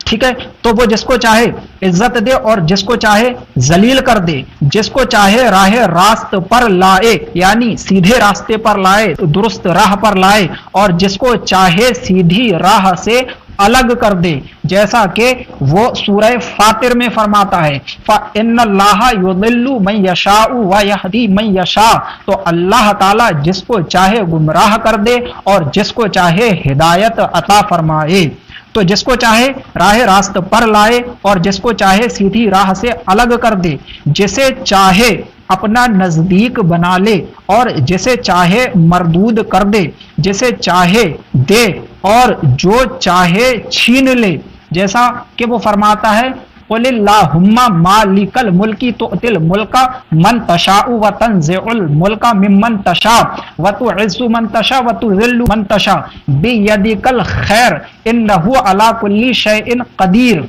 A: ٹھیک ہے، تو وہ جس کو چاہے عزت دے اور جس کو چاہے ذلیل کر دے، جس کو چاہے راہ راست پر لائے، یعنی سیدھے راستے پر لائے، درست راہ پر لائے، اور جس کو چاہے سیدھی راہ سے الگ کر دے، جیسا کہ وہ سورہ فاطر میں فرماتا ہے فَإِنَّ اللَّهَ يُضِلُّ مَن يَشَاءُ وَيَهْدِي مَن يَشَاءُ، تو اللہ تعالیٰ جس کو چاہے گمراہ کر دے اور جس کو چاہے ہدایت عطا فرمائے، تو جس کو چاہے راہ راست پر لائے اور جس کو چاہے سیدھی راہ سے الگ کر دے، جسے چاہے اپنا نزدیک بنا لے اور جسے چاہے مردود کر دے، جسے چاہے دے اور جو چاہے چھین لے، جیسا کہ وہ فرماتا ہے قل اللہم مالک الملک تؤتی الملک من تشاء وتنزع الملک ممن تشاء وتعز من تشاء وتذل من تشاء بیدک الخیر انہ علی کل شیء قدیر۔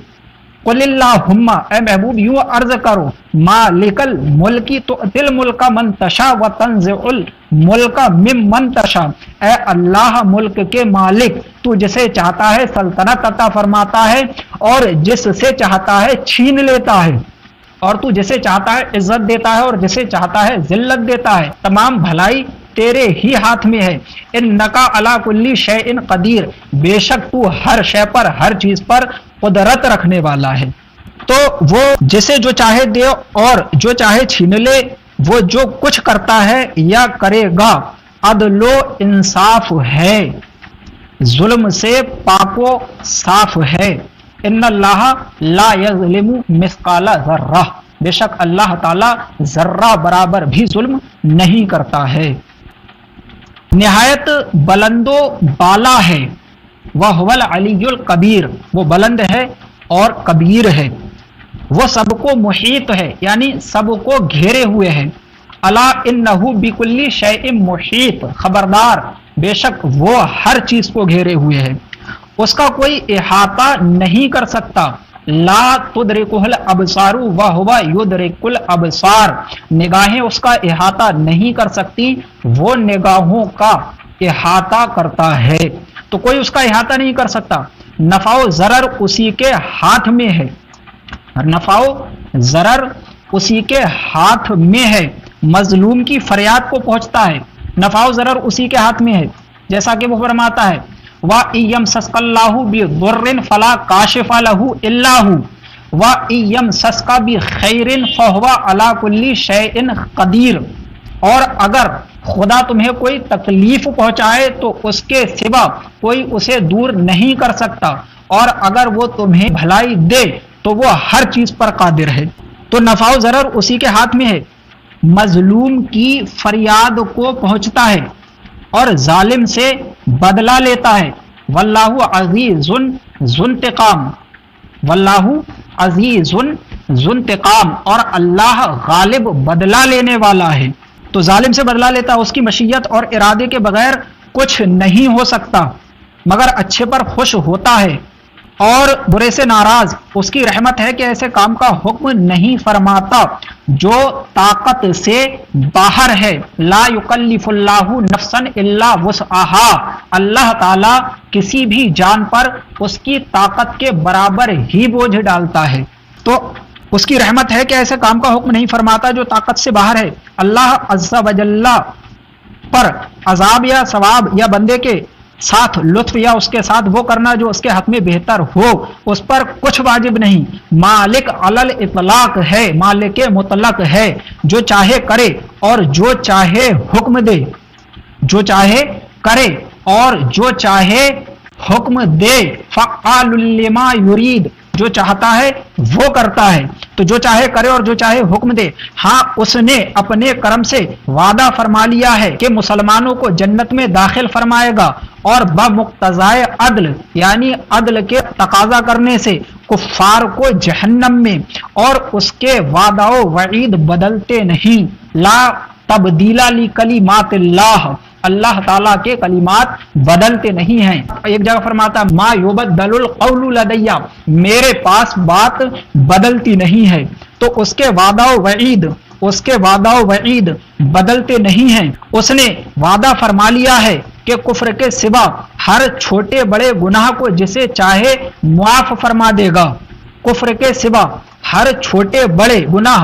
A: قل اللہم، اے محبوب یوں عرض کرو، مالک الملک تؤتی الملک من تشاء وتنزع الملک ممن تشاء، اے اللہ ملک کے مالک، تو جسے چاہتا ہے سلطنت عطا فرماتا ہے اور جس سے چاہتا ہے چھین لیتا ہے، اور تو جسے چاہتا ہے عزت دیتا ہے اور جسے چاہتا ہے ذلت دیتا ہے، تمام بھلائی تیرے ہی ہاتھ میں ہے۔ انکا علی کل شیء قدیر، بے شک تو ہر شے پر، ہر چیز پر قدرت رکھنے والا ہے۔ تو وہ جسے جو چاہے دے اور جو چاہے چھین لے، وہ جو کچھ کرتا ہے یا کرے گا عدل و انصاف ہے، ظلم سے پاک و صاف ہے۔ ان اللہ لا یظلم مثقال ذرہ، بے شک اللہ تعالی ذرہ برابر بھی ظلم نہیں کرتا ہے۔ نہایت بلند و بالا ہے، وَهُوَ الْعَلِيُّ الْكَبِيرُ، وہ بلند ہے اور کبیر ہے، وہ سب کو محیط ہے یعنی سب کو گھیرے ہوئے ہے۔ الا انہ بکل شیء محیط، خبردار بے شک وہ ہر چیز کو گھیرے ہوئے ہے، اس کا کوئی احاطہ نہیں کر سکتا۔ لا تدرکہ الابصار وہو یدرک الابصار، نگاہیں اس کا احاطہ نہیں کر سکتی، وہ نگاہوں کا احاطہ کرتا ہے، تو کوئی اس کا احاطہ نہیں کر سکتا۔ نفع و ضرر اسی کے ہاتھ میں ہے، نفع و ضرر اسی کے ہاتھ میں ہے، مظلوم کی فریاد کو پہنچتا ہے، نفع و ضرر اسی کے ہاتھ میں ہے، جیسا کہ وہ فرماتا ہے وَإِن يَمْسَسْكَ اللَّهُ بِضُرٍّ فَلَا كَاشِفَ لَهُ إِلَّا هُوَ وَإِن يَمْسَسْكَ بِخَيْرٍ فَهُوَ عَلَى كُلِّ شَيْءٍ قَدِيرٌ، اور اگر خدا تمہیں کوئی تکلیف پہنچائے تو اس کے سوا کوئی اسے دور نہیں کر سکتا، اور اگر وہ تمہیں بھلائی دے تو وہ ہر چیز پر قادر ہے۔ تو نفع و ضرر اسی کے ہاتھ میں ہے، مظلوم کی فریاد کو پہنچتا ہے اور ظالم سے بدلہ لیتا ہے۔ واللہ عزیز ذو انتقام، واللہ عزیز ذو انتقام، اور اللہ غالب بدلہ لینے والا ہے۔ تو ظالم سے بدلہ لیتا، اس کی مشیت اور ارادے کے بغیر کچھ نہیں ہو سکتا، مگر اچھے پر خوش ہوتا ہے اور برے سے ناراض، اس کی رحمت ہے کہ ایسے کام کا حکم نہیں فرماتا جو طاقت سے باہر ہے۔ لا یکلف اللہ نفسا الا وسعها، اللہ تعالی کسی بھی جان پر اس کی طاقت کے برابر ہی بوجھ ڈالتا ہے، تو اس کی رحمت ہے کہ ایسے کام کا حکم نہیں فرماتا جو طاقت سے باہر ہے۔ اللہ عز و جل پر عذاب یا ثواب یا بندے کے ساتھ لطف یا اس کے ساتھ وہ کرنا جو اس کے حق میں بہتر ہو، اس پر کچھ واجب نہیں۔ مالک علل اطلاق ہے، مالک مطلق ہے، جو چاہے کرے اور جو چاہے حکم دے، جو چاہے کرے اور جو چاہے حکم دے۔ فعال لما یرید، جو چاہتا ہے وہ کرتا ہے، تو جو چاہے کرے اور جو چاہے حکم دے۔ ہاں اس نے اپنے کرم سے وعدہ فرما لیا ہے کہ مسلمانوں کو جنت میں داخل فرمائے گا، اور بمقتضائے عدل یعنی عدل کے تقاضا کرنے سے کفار کو جہنم میں، اور اس کے وعدہ و وعید بدلتے نہیں۔ لا تبدیل لکلمات اللہ، اللہ تعالیٰ کے کلمات بدلتے نہیں ہیں۔ ایک جگہ فرماتا ما یبدل القول لدی، میرے پاس بات بدلتی نہیں ہے، تو اس کے وعدہ و وعید، اس کے وعدہ و وعید بدلتے نہیں ہیں۔ اس نے وعدہ فرما لیا ہے کہ کفر کے سوا ہر چھوٹے بڑے گناہ کو جسے چاہے معاف فرما دے گا، کفر کے سوا ہر چھوٹے بڑے گناہ